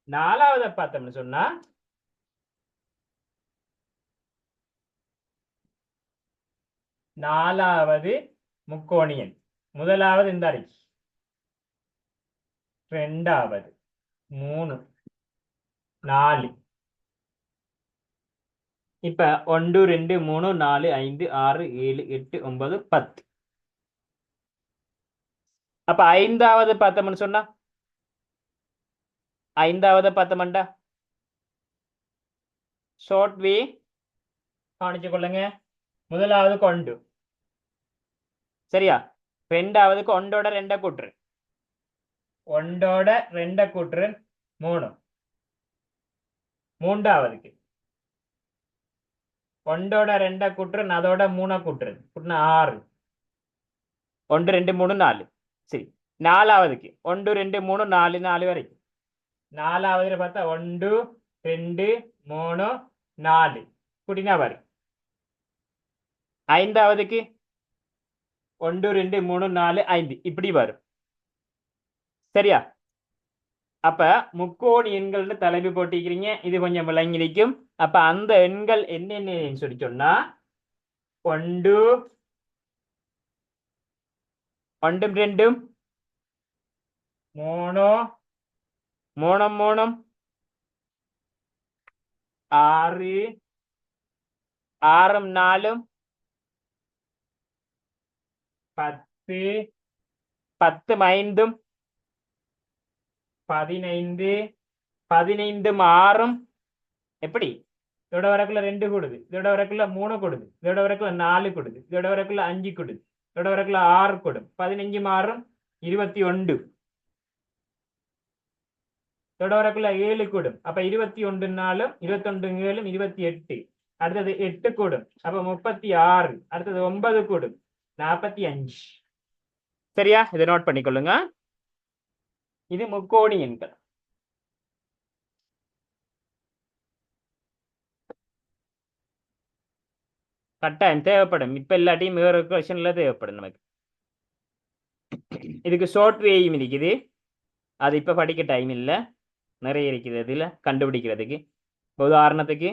A: நாலாவத பார்த்தோம்னு சொன்னா நாலாவது முக்கோணியன். முதலாவது இந்த அடிச்சு, ரெண்டாவது 3 4. இப்ப 1 2 3 4 5 6 7 8 9 10. அப்ப ஐந்தாவது பார்த்தோம்னு சொன்னா ஐந்தாவது பார்த்தோம்டா ஷார்ட் வே கவனிச்சு கொள்ளுங்க. முதலாவது கொண்டு, சரியா? ரெண்டாவதுக்கு 1ஓட 2 கூட்டுரு, 1ஓட 2 கூட்டுரு 3. மூன்றாவதுக்கு 1ஓட 2 கூட்டுரு, அதோட 3 கூட்டுரு, கூட்டினா 6. 1 2 3 4. சரி, நாலாவதுக்கு 1 2 3 4 4 வரைக்கும். நாலாவதுல பார்த்தா 1 2 3 4 கூட்டினா வரும். ஐந்தாவதுக்கு 1 2 3 4 5 இப்படி வரும். சரியா? அப்ப முக்கோணி எண்கள்னு தலைப்பு போட்டிக்கிறீங்க. இது கொஞ்சம் விளங்கிக்கும். அப்ப அந்த எண்கள் என்னென்னு சொல்லி சொன்னா 1 1 2 3 3 3 6 6 4 10 10 5 15 15 6 எப்படி இதோட வரக்குள்ள 2 கொடுது, இதோட வரக்குள்ள 3 கொடுது, இதோட வரக்குள்ள 4 கொடுது, இதோட வரக்குள்ள 5 கொடுது, இதோட வரக்குள்ள 6 கொடும். 15 6 21. இதோட வரக்குள்ள 7 கூடும். அப்ப 21 நாளும் 21 7 28. அடுத்தது 8 கூடும். அப்ப 36. அடுத்தது 9 கூடும். 45. சரியா? இதை நோட் பண்ணிக்கொள்ளுங்க. இது முக்கோணி எண்கள். கட்டாயம் தேவைப்படும். இப்ப இல்லாட்டியும் வேற கொஸ்டின்ல தேவைப்படும் நமக்கு. இதுக்கு ஷார்ட் வேயும் இருக்குது. அது இப்ப படிக்க டைம் இல்லை, நிறைய இருக்குது இதுல கண்டுபிடிக்கிறதுக்கு. உதாரணத்துக்கு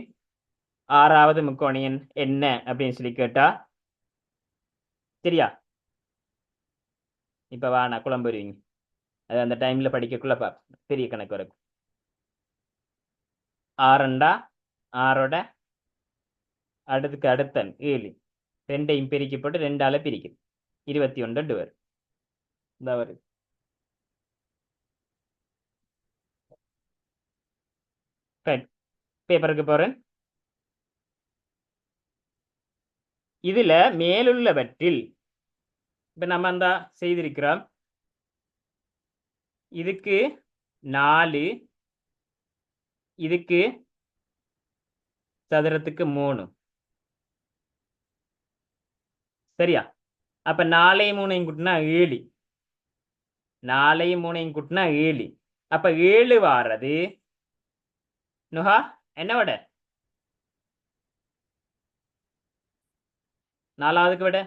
A: 6வது முக்கோணியன் என்ன அப்படின்னு சொல்லி கேட்டா, சரியா? இப்ப வாண்ணா குழம்பு வருவீங்க, அது அந்த டைம்ல படிக்கக்குள்ள பெரிய கணக்கு வரும். 6 6ஓட அடுத்துக்கு அடுத்தன் 7 2ஐயும் பெருக்கி போட்டு 2ஆல பிரிக்குது 21 வரும். இந்த வருது. பேப்பருக்கு போறேன். இதுல மேலுள்ளவற்றில் இப்ப நம்ம அந்த செய்திருக்கிறோம். இதுக்கு 4, இதுக்கு சதுரத்துக்கு 3. சரியா? அப்ப 4ஐயும் 3ஐயும் கூட்டினா 7. 4ஐயும் 3ஐயும் கூட்டினா 7. அப்ப 7 வாரது நுஹா என்ன விட 4வதுக்கு விட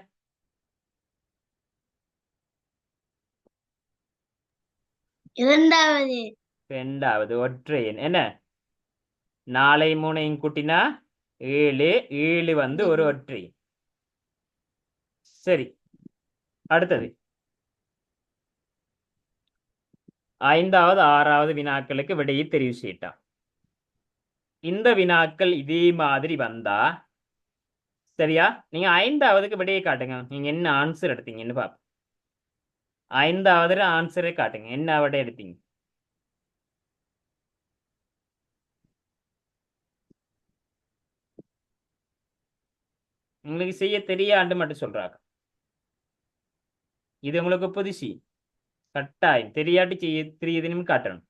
A: 2வது ஒற்றை எண் என்ன? 4ஐயும் 3ஐயும் கூட்டினா 7. 7 வந்து ஒரு ஒற்றை. சரி, அடுத்தது 5வது 6வது வினாக்களுக்கு விடையை தெரிவு செய்யட்டான். இந்த வினாக்கள் இதே மாதிரி வந்தா சரியா, நீங்க 5வதுக்கு விடையை காட்டுங்க. நீங்க என்ன ஆன்சர் எடுத்தீங்கன்னு பாப்போம். 5வது ஆன்சரை காட்டுங்க, என்ன விடை எடுத்தீங்க. உங்களுக்கு செய்ய தெரியாண்டு மட்டும் சொல்றாங்க. இது உங்களுக்கு புதுசு, கட்டாயம் தெரியாட்டி செய்ய தெரியுதுன்னு காட்டணும்.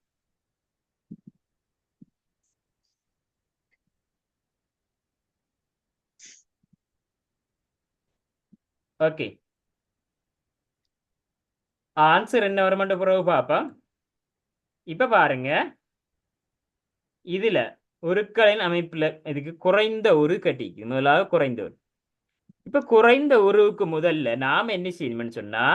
A: ஓகே, ஆன்சர் என்ன வருமாட்ட பிறகு பாப்பா. இப்ப பாருங்க, இதுல உருக்களின் அமைப்புல இதுக்கு குறைந்த உரு கட்டிக்கு முதலாக குறைந்த உரு. இப்ப குறைந்த உருவுக்கு முதல்ல நாம என்ன செய்யணும்னு சொன்னா,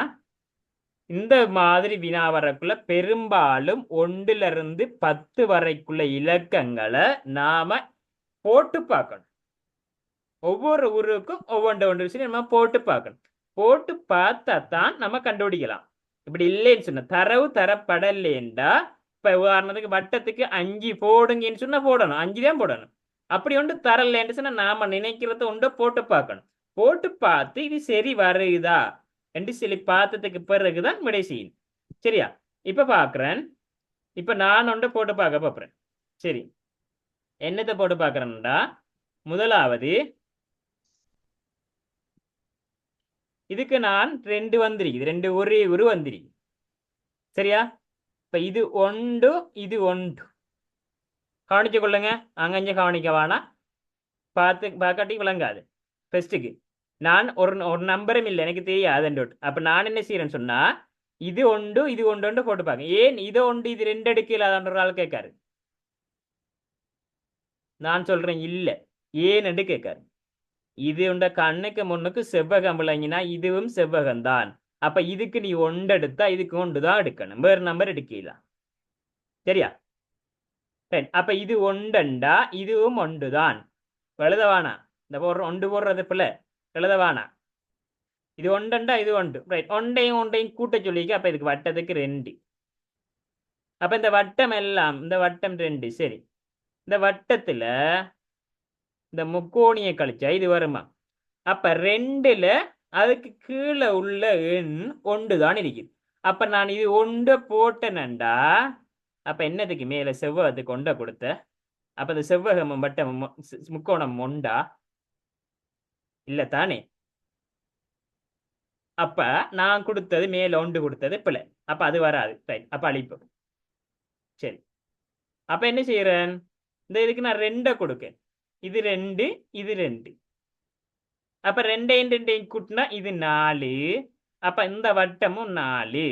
A: இந்த மாதிரி வினா வரக்குள்ள பெரும்பாலும் 1லிருந்து 10 வரைக்குள்ள இலக்கங்களை நாம போட்டு பார்க்கணும். ஒவ்வொரு உருவுக்கும் ஒவ்வொன்று விஷயம் நம்ம போட்டு பார்க்கணும். போட்டு பார்த்தா தான் நம்ம கண்டுபிடிக்கலாம். இப்படி இல்லைன்னு சொன்ன தரவு தரப்படலேண்டா, இப்ப உதாரணத்துக்கு வட்டத்துக்கு 5 போடுங்கன்னு சொன்னா போடணும், 5 தான் போடணும். அப்படி ஒன்று தரலேன்னு சொன்னா நாம நினைக்கிறத ஒன்று போட்டு பார்க்கணும். போட்டு பார்த்து இது சரி வருதா என்று சொல்லி பார்த்ததுக்கு பிறகுதான் விடை செய்யணும். சரியா? இப்ப பாக்குறேன். இப்ப நான் ஒன்று போட்டு பார்க்க போறேன். சரி, என்னத்தை போட்டு பார்க்கறேன்டா, முதலாவது இதுக்கு நான் 2 வந்திருக்கு, 2 ஒரே உரு வந்திருக்கு. சரியா? இப்ப இது 1 இது 1 கவனிச்சு கொள்ளுங்க. அங்கஞ்ச கவனிக்க வேணா, பார்க்காட்டி விளங்காது. ஃபர்ஸ்ட்டுக்கு நான் ஒரு நம்பரும் இல்லை, எனக்கு தெரியாது. அப்ப நான் என்ன செய்யறேன்னு சொன்னா, இது 1 இது 1 போட்டு பார்க்க. ஏன் இது 1 இது 2 எடுக்கலாத ஒரு ஆள் கேட்காரு. நான் சொல்றேன் இல்ல, ஏன்னு கேட்காரு. இது உண்ட கண்ணுக்கு முன்னுக்கு செவ்வகம் விளங்கினா இதுவும் செவ்வகம்தான். அப்ப இதுக்கு நீ 1 எடுத்தா இதுக்கு 1 தான் எடுக்கணும், வேறு நம்பர் எடுக்கலாம். சரியா? அப்ப இது 1 இதுவும் 1 தான். எழுதவானா, இந்த 1 போடுறது பிள்ளை எழுதவானா. இது 1 இது 1. ரைட், 1ஐயும் கூட்ட சொல்லிக்க. அப்ப இதுக்கு வட்டத்துக்கு 2. அப்ப இந்த வட்டம் எல்லாம், இந்த வட்டம் 2. சரி, இந்த வட்டத்துல இந்த முக்கோணியை கழிச்சா இது வருமா? அப்ப 2ல அதுக்கு கீழே உள்ள எண் 1 தான் இருக்குது. அப்ப நான் இது ஒண்ட போட்டேனண்டா அப்ப என்னதுக்கு மேல செவ்வகத்துக்கு ஒண்ட கொடுத்த அப்ப இந்த செவ்வகம் வட்டம் முக்கோணம் ஒண்டா இல்ல தானே? அப்ப நான் கொடுத்தது மேல ஒன்று கொடுத்தது பிள்ளை. அப்ப அது வராது. ரைட், அப்ப அழிப்பு. சரி, அப்ப என்ன செய்யறேன்? இந்த இதுக்கு நான் 2 கொடுக்கேன். இது 2, இது 2. அப்ப 2 கூட்டினா இது 4. அப்ப இந்த வட்டமும் 4.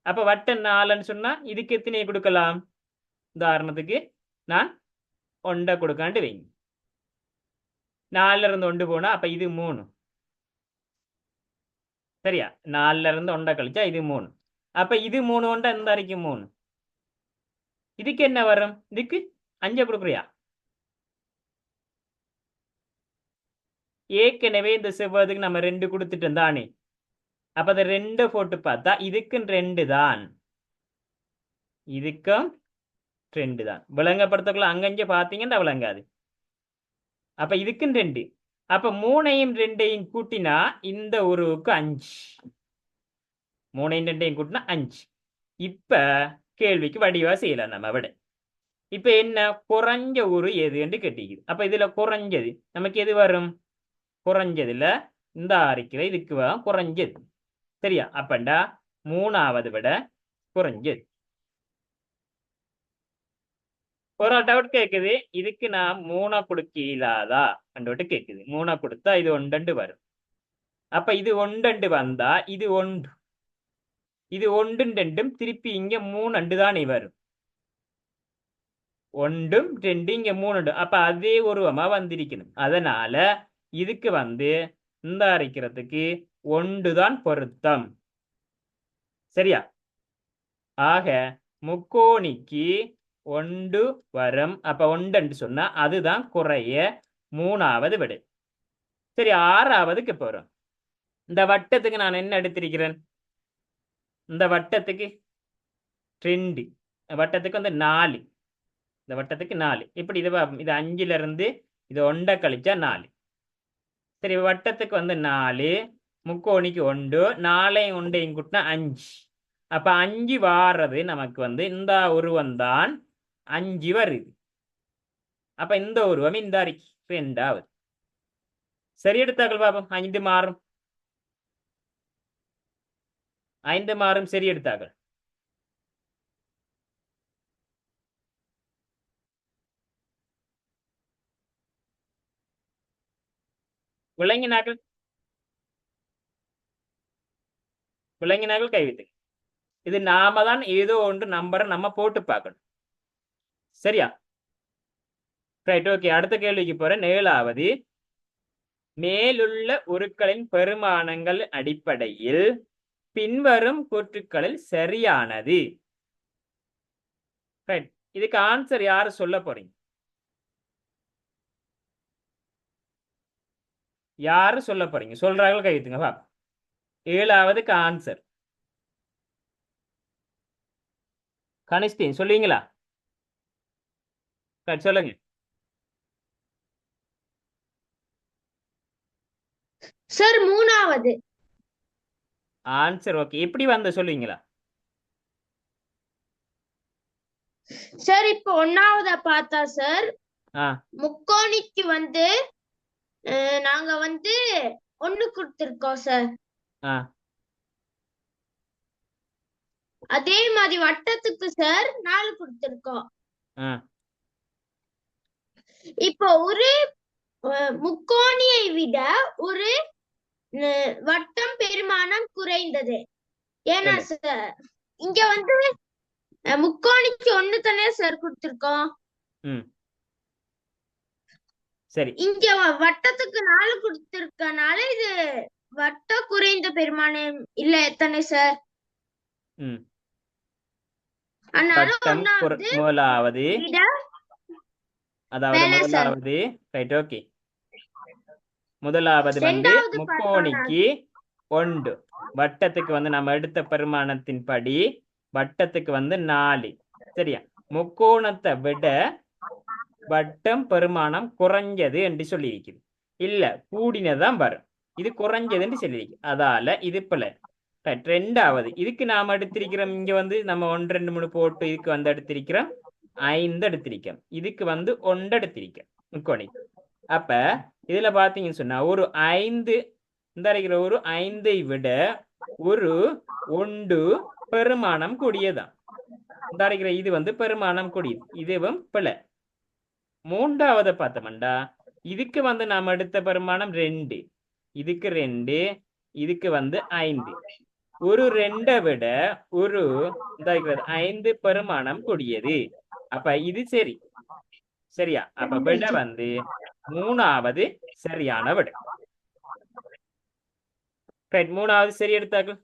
A: அப்ப வட்டம் 4ன்னு சொன்னா இதுக்கு எத்தனையை கொடுக்கலாம்? உதாரணத்துக்கு நான் 1 கொடுக்காண்டு வைங்க. 4ல இருந்து 1 போனா அப்ப இது 3. சரியா? 4ல இருந்து 1 கழிச்சா இது 3. அப்ப இது 3 ஒண்டா இந்த வரைக்கும் 3. இதுக்கு என்ன வரும்? இதுக்கு 5 கொடுக்குறியா? ஏற்கனவே இந்த செவ்வகத்துக்கு நம்ம 2 கொடுத்துட்டோம் தானே. அப்ப அதை 2 போட்டு பார்த்தா இதுக்கும் 2 தான், இதுக்கும் 2 தான். விளங்கப்படுத்தக்குள்ள அங்கங்க பார்த்தீங்கன்னா விளங்காது. அப்ப இதுக்கும் 2. அப்ப 3ஐயும் 2ஐயும் கூட்டினா இந்த உருவுக்கு 5. 3ஐயும் 2ஐயும் கூட்டினா 5. இப்ப கேள்விக்கு வடிவா செய்யலாம் நம்ம விட. இப்ப என்ன குறைஞ்ச உரு எதுன்னு கேட்டிக்குது. அப்ப இதுல குறைஞ்சது நமக்கு எது வரும்? குறைஞ்சதுல இந்த அரைக்கிற இதுக்கு குறைஞ்சது. சரியா? அப்பண்டா 3வது விட குறைஞ்சது. ஒரு டவுட் கேக்குது, இதுக்கு நான் 3 கொடுக்க இயலாதா அண்டோட்டு கேக்குது. 3 கொடுத்தா இது 1 வரும். அப்ப இது 1 வந்தா இது 1, இது 1 2 திருப்பி இங்க 3 தானே வரும். 1 2 இங்க 3. அப்ப அதே உருவமா வந்திருக்கணும். அதனால இதுக்கு இந்த அரைக்கிறதுக்கு 1 தான் பொருத்தம். சரியா? ஆக முக்கோணிக்கு 1 வரும். அப்ப 1 சொன்னா அதுதான் குறைய 3வது விடு. சரி, 6வதுக்கு போறோம். இந்த வட்டத்துக்கு நான் என்ன எடுத்திருக்கிறேன்? இந்த வட்டத்துக்கு 2, வட்டத்துக்கு 4. இந்த வட்டத்துக்கு 4. இப்படி இது 5ல இருந்து இது 1 கழிச்சா 4. சரி, வட்டத்துக்கு 4, முக்கோணிக்கு 1, 4ஐயும் 1ஐயும் கூட்டினா 5. அப்ப 5 வாரது நமக்கு இந்த உருவம் தான் 5 வருது. அப்ப இந்த உருவம் இந்த அறிக்கை 2வது. சரி, எடுத்தாக்கள் பாப்போம். 5 மாறும், 5 மாறும். சரி, எடுத்தாக்கள். விளங்கினாக்கள் விளங்கினாக்கள் கைவிட்டு. இது நாம தான் ஏதோ ஒன்று நம்பரை நம்ம போட்டு பார்க்கணும். சரியா? Right, okay. அடுத்த கேள்விக்கு போறேன். 7வது, மேலுள்ள உருக்களின் பெருமானங்கள் அடிப்படையில் பின்வரும் கூற்றுக்களில் சரியானது. ரைட், இதுக்கு ஆன்சர் யாரு சொல்ல போறீங்க? யாரு சொல்ல போறீங்க? சொல்றாங்க கைத்துங்க பா. 7வதுக்கு ஆன்சர் கனிஷ்டின் சொல்லுவீங்களா? சொல்லுங்க.
B: சார் 3வது.
A: Answer okay. எப்படி சொல்லுவீங்களா?
B: சார் இப்போ 1வது பார்த்தா சார், முக்கோணிக்கு நாங்க 1 கொடுத்திருக்கோம் சார். அதே மாதிரி வட்டத்துக்கு சார் 4 கொடுத்திருக்கோம். இப்போ ஒரு முக்கோணியை விட ஒரு வட்டம் பெருமானம் குறைந்தது. ஏன்னா சார் இங்க முக்கோணிக்கு 1 தானே சார் கொடுத்திருக்கோம்.
A: சரி,
B: இங்க வட்டத்துக்கு 4 கொடுத்திருக்கனால இது வட்ட குறைந்த பெருமானம் இல்ல எத்தனை சார்?
A: முதலாவது, அதாவது முதலாவது. Right, okay. முதலாவது முக்கோணிக்கு 1, வட்டத்துக்கு நம்ம எடுத்த பெருமானத்தின் படி வட்டத்துக்கு 4. சரியா? முக்கோணத்தை விட வட்டம் பெருமானம் குறைஞ்சது என்று சொல்லியிருக்குது. இல்ல, கூடினதான் வரும். இது குறைஞ்சது என்று சொல்லியிருக்கு. அதால இது பிள்ளை. Right, ரெண்டாவது இதுக்கு நாம எடுத்திருக்கிறோம் இங்க வந்து நம்ம 1 2 3 போட்டு இதுக்கு வந்து எடுத்திருக்கிறோம் 5 எடுத்திருக்கோம் இதுக்கு வந்து 1 எடுத்திருக்கோம் முக்கோணி. அப்ப இதுல பாத்தீங்கன்னு சொன்னா ஒரு 5 இந்த இருக்கிற ஒரு 5ஐ விட ஒரு 1 பெருமானம் கூடியதான். இந்த இருக்கிற இது வந்து பெருமானம் கூடியது, இதுவும் பிழை. மூன்றாவது பார்த்தோம்டா இதுக்கு வந்து நாம எடுத்த பெருமானம் 2, இதுக்கு 2, இதுக்கு வந்து 5. ஒரு 2 விட ஒரு 5 பெருமானம் கூடியது. அப்ப இது சரி, சரியா? அப்ப விட வந்து மூணாவது சரியான விட. ரைட், மூணாவது சரி எடுத்தாக்கள்.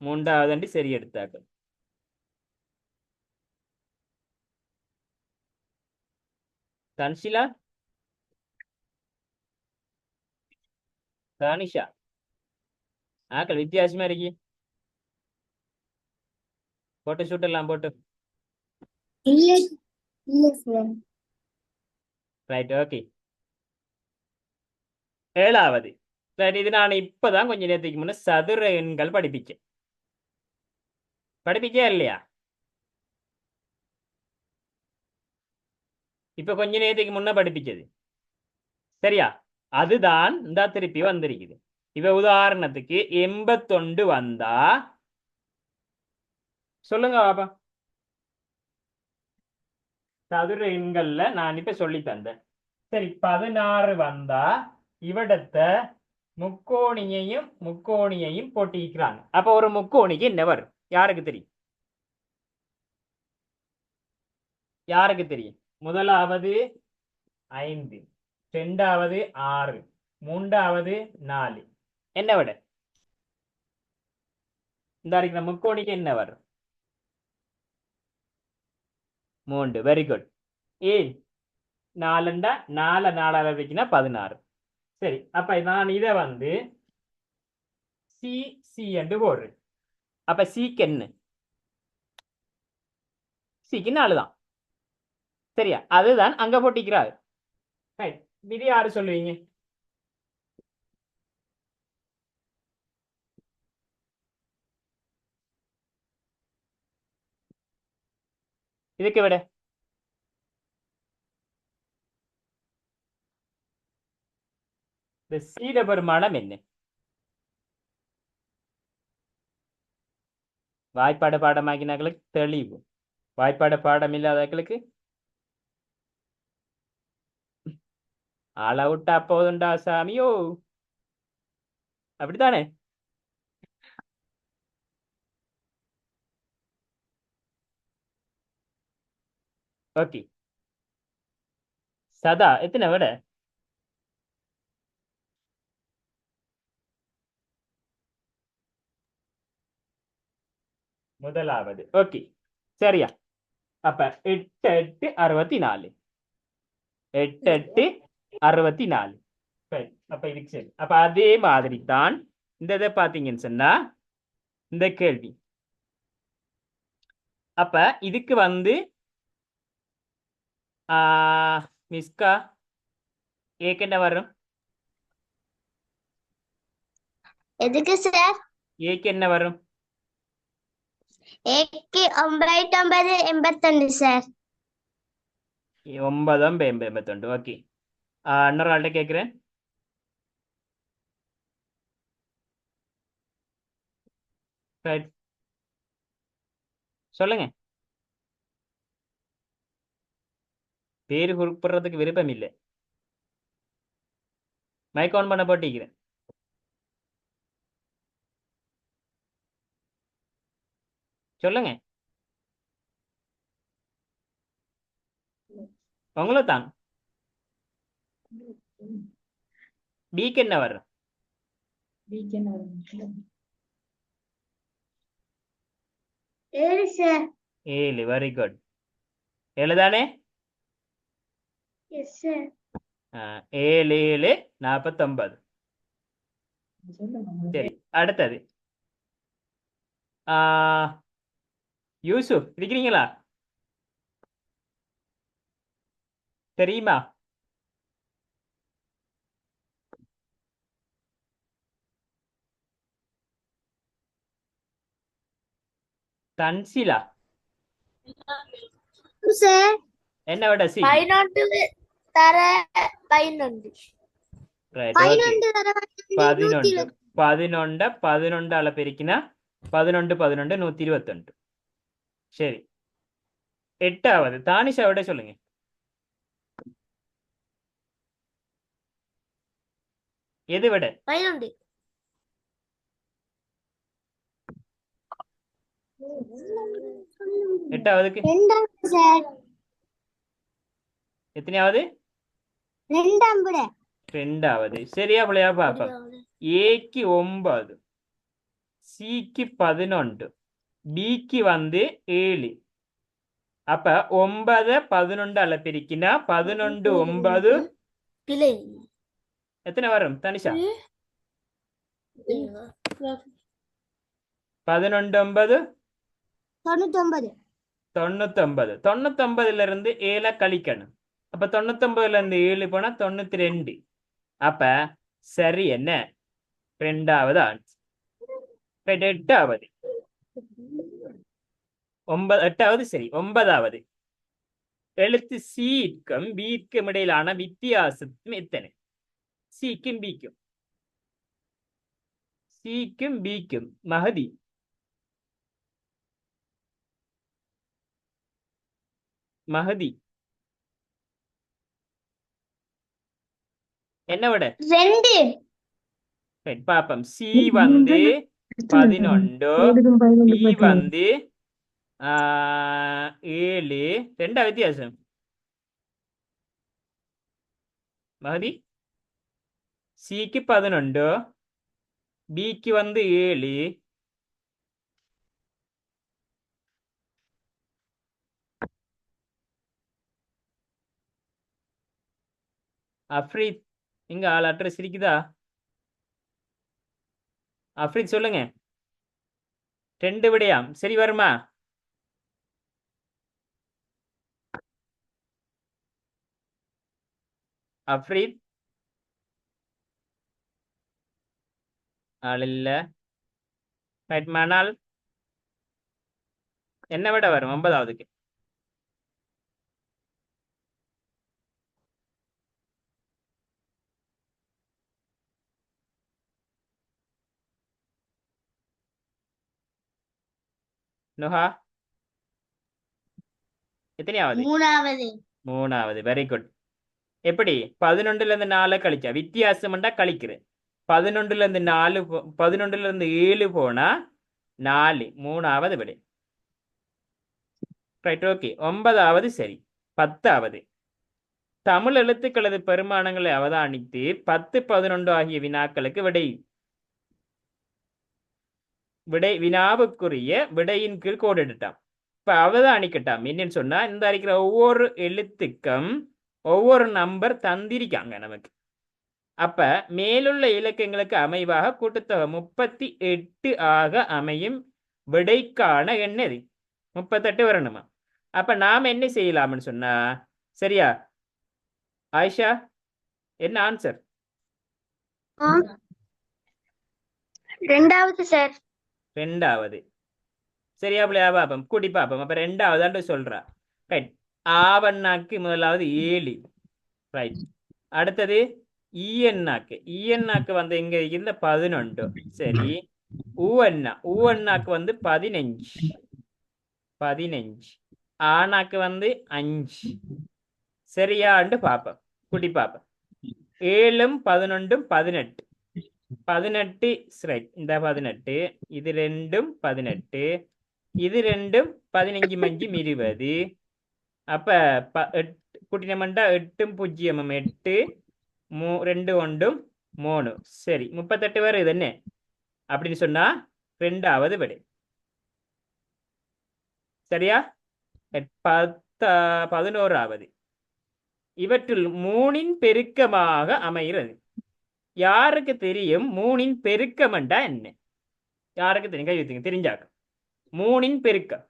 A: மூன்றாவது சரி எடுத்தாக்கள். தன்ஷிலா, தானிஷா, ஆக்கள் வித்தியாசமா இருக்கு. போட்டு ஷூட் எல்லாம் போட்டு.
B: இல்ல இல்ல சார்.
A: Right, okay. ஏழாவது. ரைட், இது நான் இப்பதான் கொஞ்ச நேரத்துக்கு முன்ன சதுர எண்கள் படிப்பிச்சேன். படிப்பிச்சே இல்லையா? இப்ப கொஞ்ச நேரத்துக்கு முன்ன படிப்பிச்சது, சரியா? அதுதான் இந்த திருப்பி வந்திருக்குது. இப்ப உதாரணத்துக்கு 81 வந்தா சொல்லுங்க பாப்பா. சதுர எண்கள்ல நான் இப்ப சொல்லி தந்தேன். சரி, 16 வந்தா இவிடத்த முக்கோணியையும் முக்கோணியையும் போட்டிக்கிறாங்க. அப்ப ஒரு முக்கோணிக்கு என்ன வரும்? யாருக்கு தெரியும்? யாருக்கு தெரியும்? முதலாவது 5, இரண்டாவது 6, மூன்றாவது 4. என்ன விட இந்த இருக்கிற முக்கோணிக்கு என்ன வரும்? 3. Very good. ஏன் 4 4 4 வைக்கினா 16. சரி, அப்ப நான் இதை வந்து சி சி என்று போடுறேன். அப்ப சிக்கு என்ன? சிக்கு 4 தான், சரியா? அதுதான் அங்க போட்டிக்கிறாரு. ரைட், இது யாரு சொல்லுவீங்க? இதுக்கு விட இந்த சீட பெருமானம் என்ன? வாய்ப்பாடு பாடமாக்கினங்களுக்கு தெளிவு, வாய்ப்பாடு பாடம் இல்லாதவர்களுக்கு அளவுட்டா போதுண்டா சாமியோ, அப்படித்தானே? ஓகே, சதா எத்தனை விட? முதலாவது. ஓகே, சரியா? அப்ப 8 8 64, 8 8 64. சரி, அப்ப இதுக்கு சரி. அப்ப அதே மாதிரி தான் இந்த இதை பாத்தீங்கன்னு சொன்னா இந்த கேள்வி. அப்ப இதுக்கு வந்து மிஸ்கா ஏக்கு என்ன வரும்?
B: எதுக்கு சார்?
A: ஏக்கு என்ன வரும்?
B: ஏக்கு 9 81 சார்.
A: 9 82. ஓகே, இன்னொரு ஆள்கிட்ட கேட்கிறேன். ரைட், சொல்லுங்க. பேரு குறிப்பிடுறதுக்கு விருப்பம் இல்லை. மைக் ஆன் பண்ண போட்டிக்கிறேன். சொல்லுங்க. உங்களை தான். பிக்கு என்ன வரும்?
B: 7 சார்.
A: 7. Very good. 7 தானே?
B: Yes sir.
A: 7 7 49. சரி, அடுத்தது யூசுப் இருக்கிறீங்களா? தெரியுமா? தன்சிலா
B: சார்
A: என்ன விட சி
B: 11 தர 11
A: ரைட் ஓகே
B: 11 தர
A: 11 11 பெருக்கினா 11 121 சரி எட்டாவது தானிஷா விட சொல்லுங்க எது விட
B: 11
A: எட்டாவதுக்கு
B: ரெண்டாவது சார்
A: எத்தனையாவது
B: ரெண்டாம் விட
A: ரெண்டாவது சரியா பிள்ளையா பாப்போம் ஏக்கு 9 சிக்கு 11 பிக்கு வந்து 7 அப்ப 9 11 பிரிக்கினா 11 9
B: பிழை
A: எத்தனை வரும் தனிஷா 11 9
B: 99
A: 99 99ல இருந்து 7 கழிக்கணும் அப்ப 99ல இருந்து 7 போனா 92 அப்ப சரி என்ன ரெண்டாவது ஆன்சர் எட்டாவது எட்டாவது சரி ஒன்பதாவது எழுத்து சிக்கும் பிக்கும் இடையிலான வித்தியாசம் எத்தனை சிக்கும் பிக்கும் மகதி என்ன விட
B: 2
A: பாப்பம் சி வந்து 11 பி வந்து 7 ரெண்டா வித்தியாசம் மகதி சிக்கு 11 பிக்கு வந்து 7 அஃப்ரீத் இங்க ஆள் அட்ரஸ் இருக்குதா அஃப்ரீத் சொல்லுங்க 2 விடையாம் சரி வருமா அஃப்ரீத் ஆள் இல்ல ரைட் மணால் என்ன விட வரும் ஒன்பதாவதுக்கு நுஹா எத்தனையாவது மூணாவது வெரி குட் எப்படி 11ல இருந்து 4 கழிச்சா வித்தியாசம்டா கழிக்கிறேன் 11ல இருந்து 4 11ல இருந்து 7 போனா 4 மூணாவது விடை ரைட் ஓகே ஒன்பதாவது சரி பத்தாவது தமிழ் எழுத்துக்களது பெருமானங்களை அவதானித்து 10 11 ஆகிய வினாக்களுக்கு வினாவுக்குரிய விடையின் கீழ் கோடிட்டான் இப்ப அவதானிக்கட்டாம் என்னன்னு சொன்னா இந்த இருக்கிற ஒவ்வொரு எழுத்துக்கும் ஒவ்வொரு நம்பர் தந்திருக்காங்க நமக்கு அப்ப மேலுள்ள இலக்கங்களுக்கு அமைவாக கூட்டுத்தொகை 38 ஆக அமையும் விடைக்கான எண்ணது 38 வரணுமா அப்ப நாம என்ன செய்யலாம்னு சொன்னா சரியா ஆயிஷா என்ன ஆன்சர்
B: ரெண்டாவது சார்
A: ரெண்டாவது சரியா பிள்ளையா பாப்போம் கூட்டி பாப்போம் அப்ப ரெண்டாவதாண்டு சொல்றா ரைட் ஆவண்ணாக்கு முதலாவது 7 ரைட் அடுத்தது ஈஎன்னாக்கு வந்து எங்க இருந்த 11 சரி ஊவண்ணாக்கு வந்து 15 ஆனாக்கு வந்து 5 சரியாண்டு பாப்போம் கூட்டி பாப்போம் 7 11 18 18 ரைட் இந்த 18 இது ரெண்டும் 18 இது ரெண்டும் 15 மஞ்சும் 20 அப்ப கூட்டினோம்டா 8 0 8 2 1 3 சரி 38 வருது என்ன அப்படின்னு சொன்னா ரெண்டாவது விடை சரியா 11வது இவற்றுள் 3ன் பெருக்கமாக அமைகிறது யாருக்கு தெரியும் 3ன் பெருக்கம்ண்டா என்ன யாருக்கு தெரியும் கை வைத்துங்க தெரிஞ்சாக்க 3ன் பெருக்கம்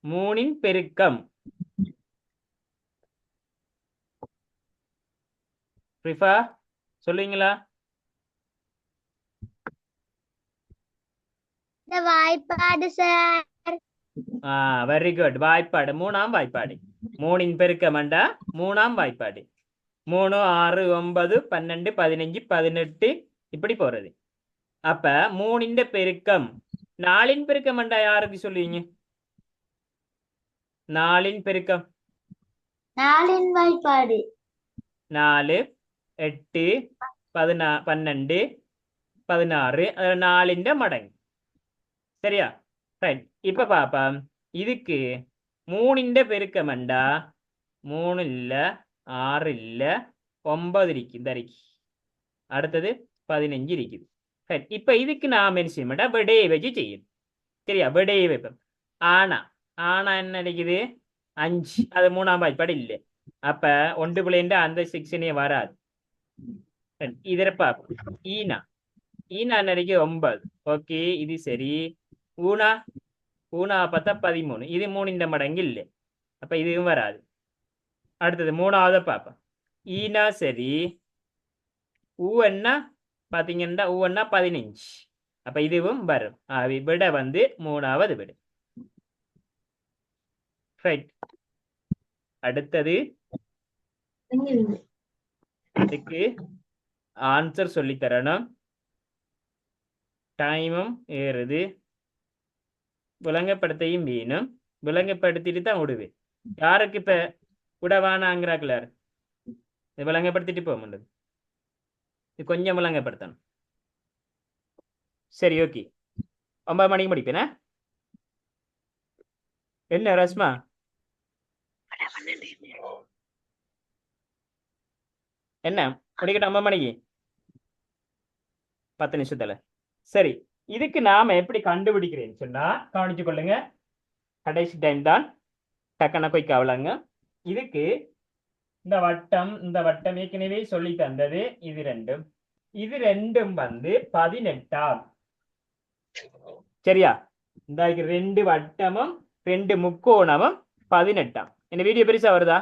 A: 3ன் பெருக்கம் ரிஃபா சொல்லுவீங்களா
B: இந்த வாய்ப்பாடு சார்.
A: Very good. வாய்ப்பாடு, மூணாம் வாய்ப்பாடு. மூணின் பெருக்கமண்டா மூணாம் வாய்ப்பாடு. 3, 6, 9, 12, 15, 18 இப்படி போறது. அப்ப மூணின் பெருக்கம் 4ன் பெருக்கமண்டா யாருக்கு சொல்லுவீங்க? 4ன் பெருக்கம்
B: 4 வாய்ப்பாடு
A: 4, 8, 12, 16 அது 4ன் மடங்கு. சரியா? ரைட். இப்ப பாப்போம். இதுக்கு 3ன் பெருக்கமண்டா 3 இல்ல, 6 இல்ல, 9 இருக்கு. இந்த இருக்கு. அடுத்தது 15 இருக்குது. ரைட். இப்ப இதுக்கு நாம் என்ன செய்ய மாட்டோம்? விடையை வச்சு செய்யும். சரியா? விடையை வைப்போம். ஆனா ஆனா என்ன இருக்குது? 5. அது மூணாம் வாய்ப்பாடு இல்லை. அப்ப 1 அந்த செக்ஷனே வராது. இதில் பார்ப்போம். ஈனா ஈனா நினைக்க 9. ஓகே, இது சரி. ஊனா ஊனா பார்த்தா 13. இது 3 மடங்கு இல்லை. அப்ப இதுவும் வராது. அடுத்தது 3வது பார்ப்போம். ஈனா சரி. ஊ என்ன பார்த்தீங்கன்னா ஊ என்ன 15. அப்ப இதுவும் வரும். விட வந்து 3வது விட. ரைட். அடுத்தது இதுக்கு ஆன்சர் சொல்லி தரணும். டைமும் ஏறுது. விளங்கப்படுத்தையும் வேணும். விளங்கப்படுத்திட்டு தான் விடுவேன். யாருக்கு இப்ப விடவானாங்கிறாங்கள விளங்கப்படுத்திட்டு போக முடியாது. இது கொஞ்சம் விளங்கப்படுத்தணும். சரி, ஓகே. 9 மணிக்கு முடிப்பேனா? என்ன ரஸ்மா? என்ன முடிக்கட்டும்? 9 மணிக்கு 10 நிமிஷத்துல. சரி, இதுக்கு நாம எப்படி கண்டுபிடிக்கிறேன்னு சொன்னா கவனிச்சு கொள்ளுங்க. கடைசி டைம் தான். டக்குன போய் கவலைங்க. இதுக்கு இந்த வட்டம் ஏற்கனவே சொல்லி தந்தது. இது ரெண்டும் வந்து 18ஆம். சரியா? இந்த 2 வட்டமும் 2 முக்கோணமும் 18ஆம். இந்த வீடியோ பெருசா வருதா?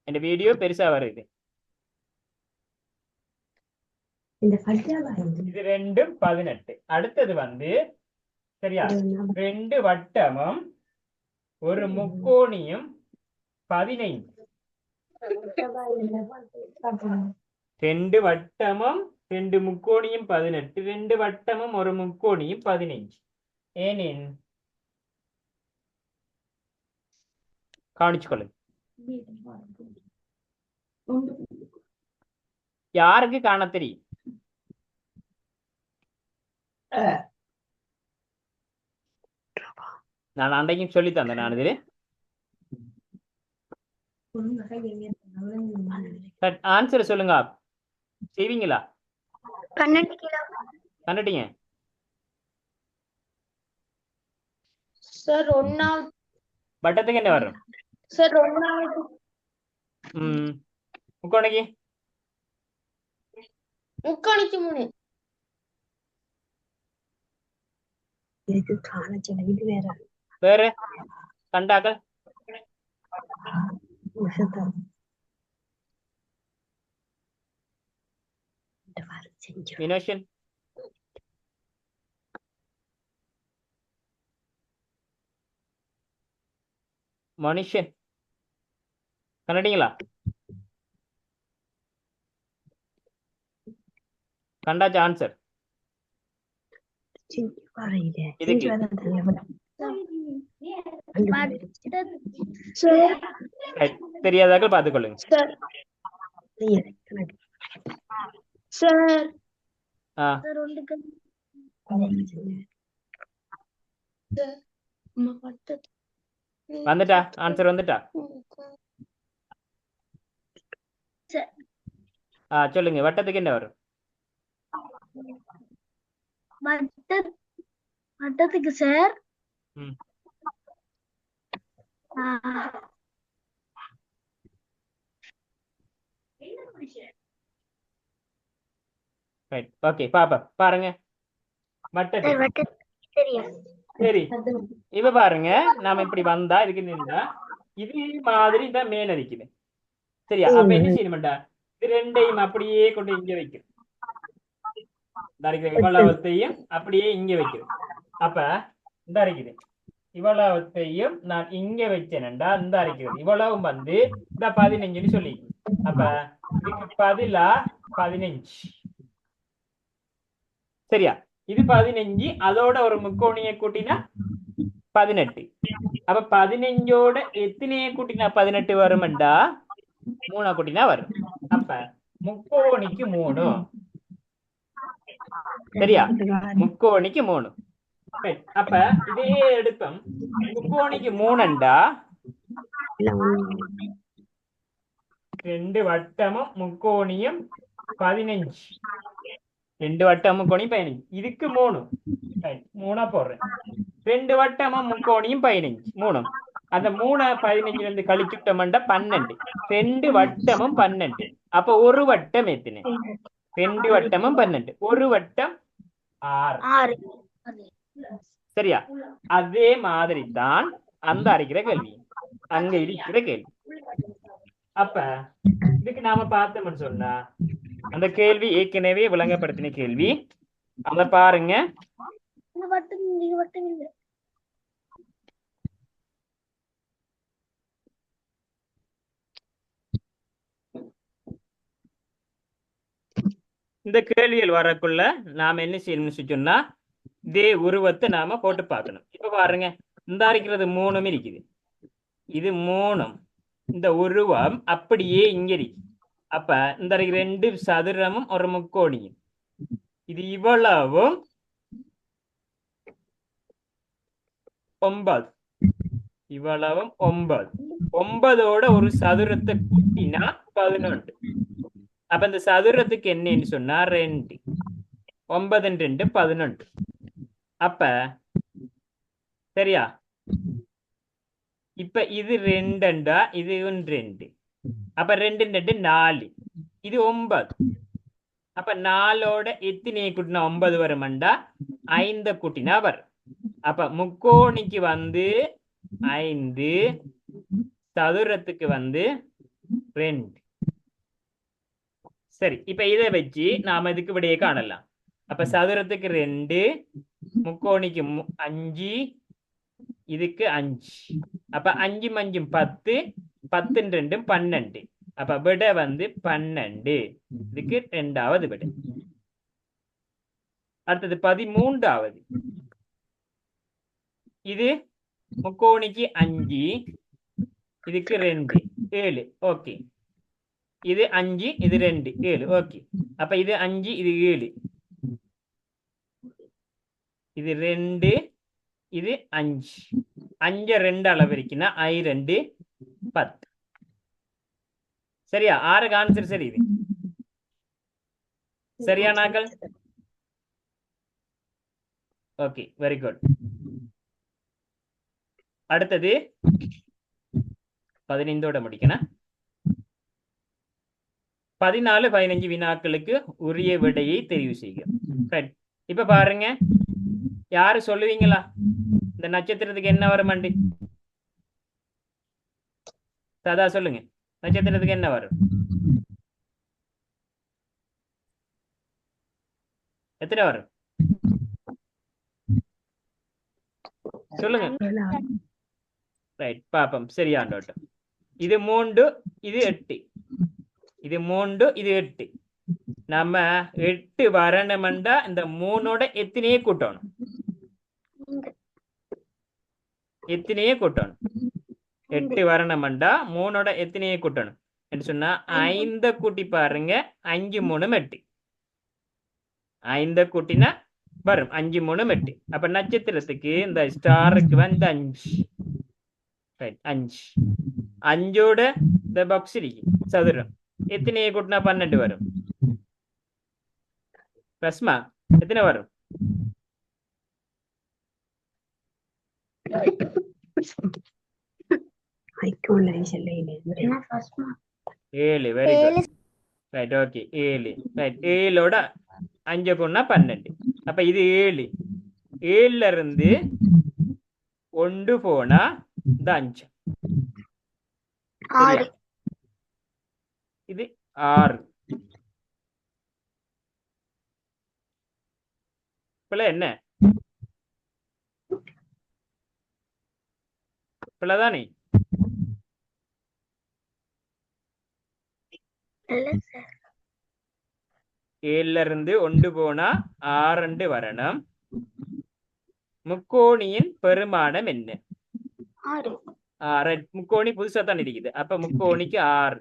A: இந்த வீடியோ பெருசா வருது. இது ரெண்டும் 18. அடுத்தது வந்து சரியா 2 வட்டமும் ஒரு முக்கோணியும் 15. 2 வட்டமும் 2 முக்கோணியும் 18. 2 வட்டமும் ஒரு முக்கோணியும் 15. ஏனின் கவனிச்சுக்கொள்ளுங்க. யாருக்கு காண தெரியும்? நான் அன்றைக்கும் சொல்லி தந்தேன். நான் இதுல ஆன்சர் சொல்லுங்க. செய்வீங்களா? கண்டுட்டீங்க
B: சார். 1வது
A: வட்டத்துக்கு என்ன வரும்
B: சார். 1வது
A: முக்கோணைக்கு
B: முக்கோணிக்கு 3.
A: வேற கண்டாக்கள் வினோஷன் மனுஷன் கண்டுட்டீங்களா? கண்டாச்சு ஆன்சர். இதுக்கு தெரியாதாக்கள் பார்த்துக்கொள்ளுங்க.
B: சார்.
A: வந்துட்டா? ஆன்சர் வந்துட்டா? சொல்லுங்க. வட்டத்துக்கு என்ன வரும்?
B: வட்டத்துக்கு சார்
A: ரைட். ஓகே, பாருங்க. வட்டத்துக்கு சரி. இப்ப பாருங்க, நாம இப்படி வந்தா இதுக்கு நின்றா இது மாதிரி தான் மேல நிக்குது. சரியா? அப்ப என்ன செய்யணும்டா? இது ரெண்டையும் அப்படியே கொண்டு இங்க வைக்கும். இந்த இருக்கிற இவ்வளவத்தையும் அப்படியே இங்க வைக்கும். அப்ப இந்த இருக்குது இவ்வளவத்தையும் நான் இங்க வச்சேன்டா இந்த இருக்கிறது இவ்வளவும் வந்து இந்த 15ன்னு சொல்லி. அப்ப இதுக்கு பதிலா 15. சரியா? இது 15, அதோட ஒரு முக்கோணியை கூட்டினா 18. அப்ப 15ஓட எத்தனையை கூட்டினா 18 வரும்டா 3 கூட்டினா வரும். அப்ப முக்கோணிக்கு 3. சரியா? முக்கோணிக்கு 3. அப்ப இதே எடுத்தோம். முக்கோணிக்கு 3ண்டா 2 வட்டமும் முக்கோணியும் 15. 2 வட்டமும் முக்கோணியும் 15. இதுக்கு 3. 3 போடுறேன். 2 வட்டமும் முக்கோணியும் 15. 3. அந்த 3 15 இருந்து கழிச்சுட்டோம்டா 12. 2 வட்டமும் 12. அப்ப ஒரு வட்டம் எத்தனை? 2 வட்டமும் 12. ஒரு வட்டம் 6. சரியா? அதே மாதிரி தான் அந்த அரைக்கிற கேள்வி, அங்க இருக்கிற கேள்வி. அப்ப இதுக்கு நாம பார்த்தோம்னு சொன்னா அந்த கேள்வி ஏற்கனவே விளங்கப்படுத்தின கேள்வி. அத பாருங்க. இந்த கேள்விகள் வரக்குள்ள நாம என்ன செய்யணும்னு சொன்னா இதே உருவத்தை நாம போட்டு பார்க்கணும். இப்ப பாருங்க, இந்த இருக்கிறது 3 இருக்குது. இது 3. இந்த உருவம் அப்படியே இங்க இருக்கு. அப்ப இந்த 2 சதுரமும் ஒரு முக்கோணியும் இது இவ்வளவும் 9. இவ்வளவும் 9. 9ஓட ஒரு சதுரத்தை கூட்டினா 11. அப்ப இந்த சதுரத்துக்கு என்னன்னு சொன்னா 2. 9 2 11. அப்ப சரியா? இப்ப இது 2ண்டா இது 2. அப்ப 2 2 4. இது 9. அப்ப 4ஓட எத்தனையை கூட்டினா 9 வரும்டா 5 கூட்டினா வரும். அப்ப முக்கோணிக்கு வந்து 5, சதுரத்துக்கு வந்து 2. சரி, இப்ப இதை வச்சு நாம இதுக்கு விடையை காணலாம். அப்ப சதுரத்துக்கு 2, முக்கோணிக்கு 5, இதுக்கு 5. அப்ப 5 5 10, 10 2 12. அப்ப விடை வந்து 12. இதுக்கு 2வது விடை. அடுத்தது 13வது. இது முக்கோணிக்கு 5, இதுக்கு 2, 7. ஓகே. இது 5, இது 2, 7. ஓகே. அப்ப இது 5, இது 7. இது 2, இது 5. 5 2 அளவு இருக்குன்னா 2 10. சரியா? 6க்கு ஆன்சர் சரி. இது சரியா நாங்கள்? Okay, very good. அடுத்தது 15ஓட முடிக்கணும். 14 15 வினாக்களுக்கு உரிய விடையை தெரிவு செய்க. இப்ப பாருங்க, யாரு சொல்லுவீங்களா இந்த நட்சத்திரத்துக்கு என்ன வரும்? சதா சொல்லுங்க, நட்சத்திரத்துக்கு என்ன வரும்? எத்தனை வரும் சொல்லுங்க. ரைட், பாப்போம். சரியாண்டோட்டம். இது 3, இது 8. இது 3, இது 8. நம்ம 8 வரணும்டா இந்த 3ஓட எத்தனையே கூட்டணும்? எத்தனையே கூட்டணும்? 8 வரணும்டா 3ஓட எத்தனையே கூட்டணும் என்று சொன்னா 5 கூட்டி பாருங்க. 5 3 8. 5 கூட்டினா வரும் 5 3 8. அப்ப நட்சத்திரத்துக்கு இந்த ஸ்டாருக்கு வந்து 5. 5. 5ஓட இந்த பாக்ஸ் இருக்கு சதுரம். எத்தனையை கூட்டினா 12 வரும்? ரஸ்மா எத்தனை வரும்? 7. Very good. Right, okay. 7. Right, 7ஓட 5 கூட்டினா 12. அப்ப இது 7. 7ல இருந்து 1 போனா இந்த 5. சரியா? இது 6. பிள்ளை என்ன பிள்ளைதானே?
B: இல்ல சார்.
A: 7ல இருந்து 1 போனா 6 வரணும். முக்கோணியின் பெருமானம் என்ன?
B: 6.
A: முக்கோணி புதுசா தான் இருக்குது. அப்ப முக்கோணிக்கு 6.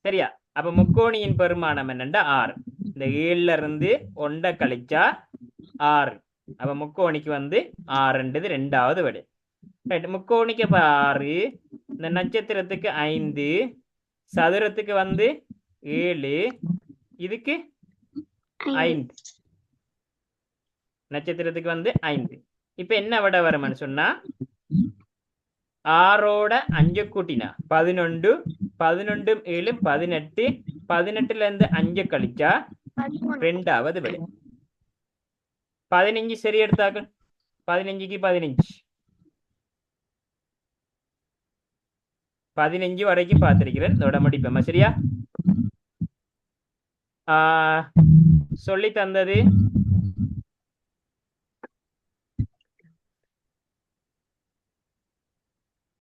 A: சரியா? அப்ப முக்கோணியின் பெருமானம் என்னண்டா 6. இந்த 7ல இருந்து 1 கழிச்சா 6. அப்ப முக்கோணிக்கு வந்து 6ன்றது 2வது விடு. ரைட், முக்கோணிக்கு அப்ப 6, இந்த நட்சத்திரத்துக்கு 5, சதுரத்துக்கு வந்து 7, இதுக்கு 5, நட்சத்திரத்துக்கு வந்து 5. இப்ப என்ன விட வரும்னு சொன்னா 6ஓட 5 கூட்டினா 11, 11 7 18, 18ல இருந்து 5 கழிச்சா 2வது விடு. 15 சரி எடுத்தாக்க 15க்கு 15, 15 வரைக்கும் பார்த்திருக்கிறேன். இதோட முடிப்பேன். சரியா? சொல்லி தந்தது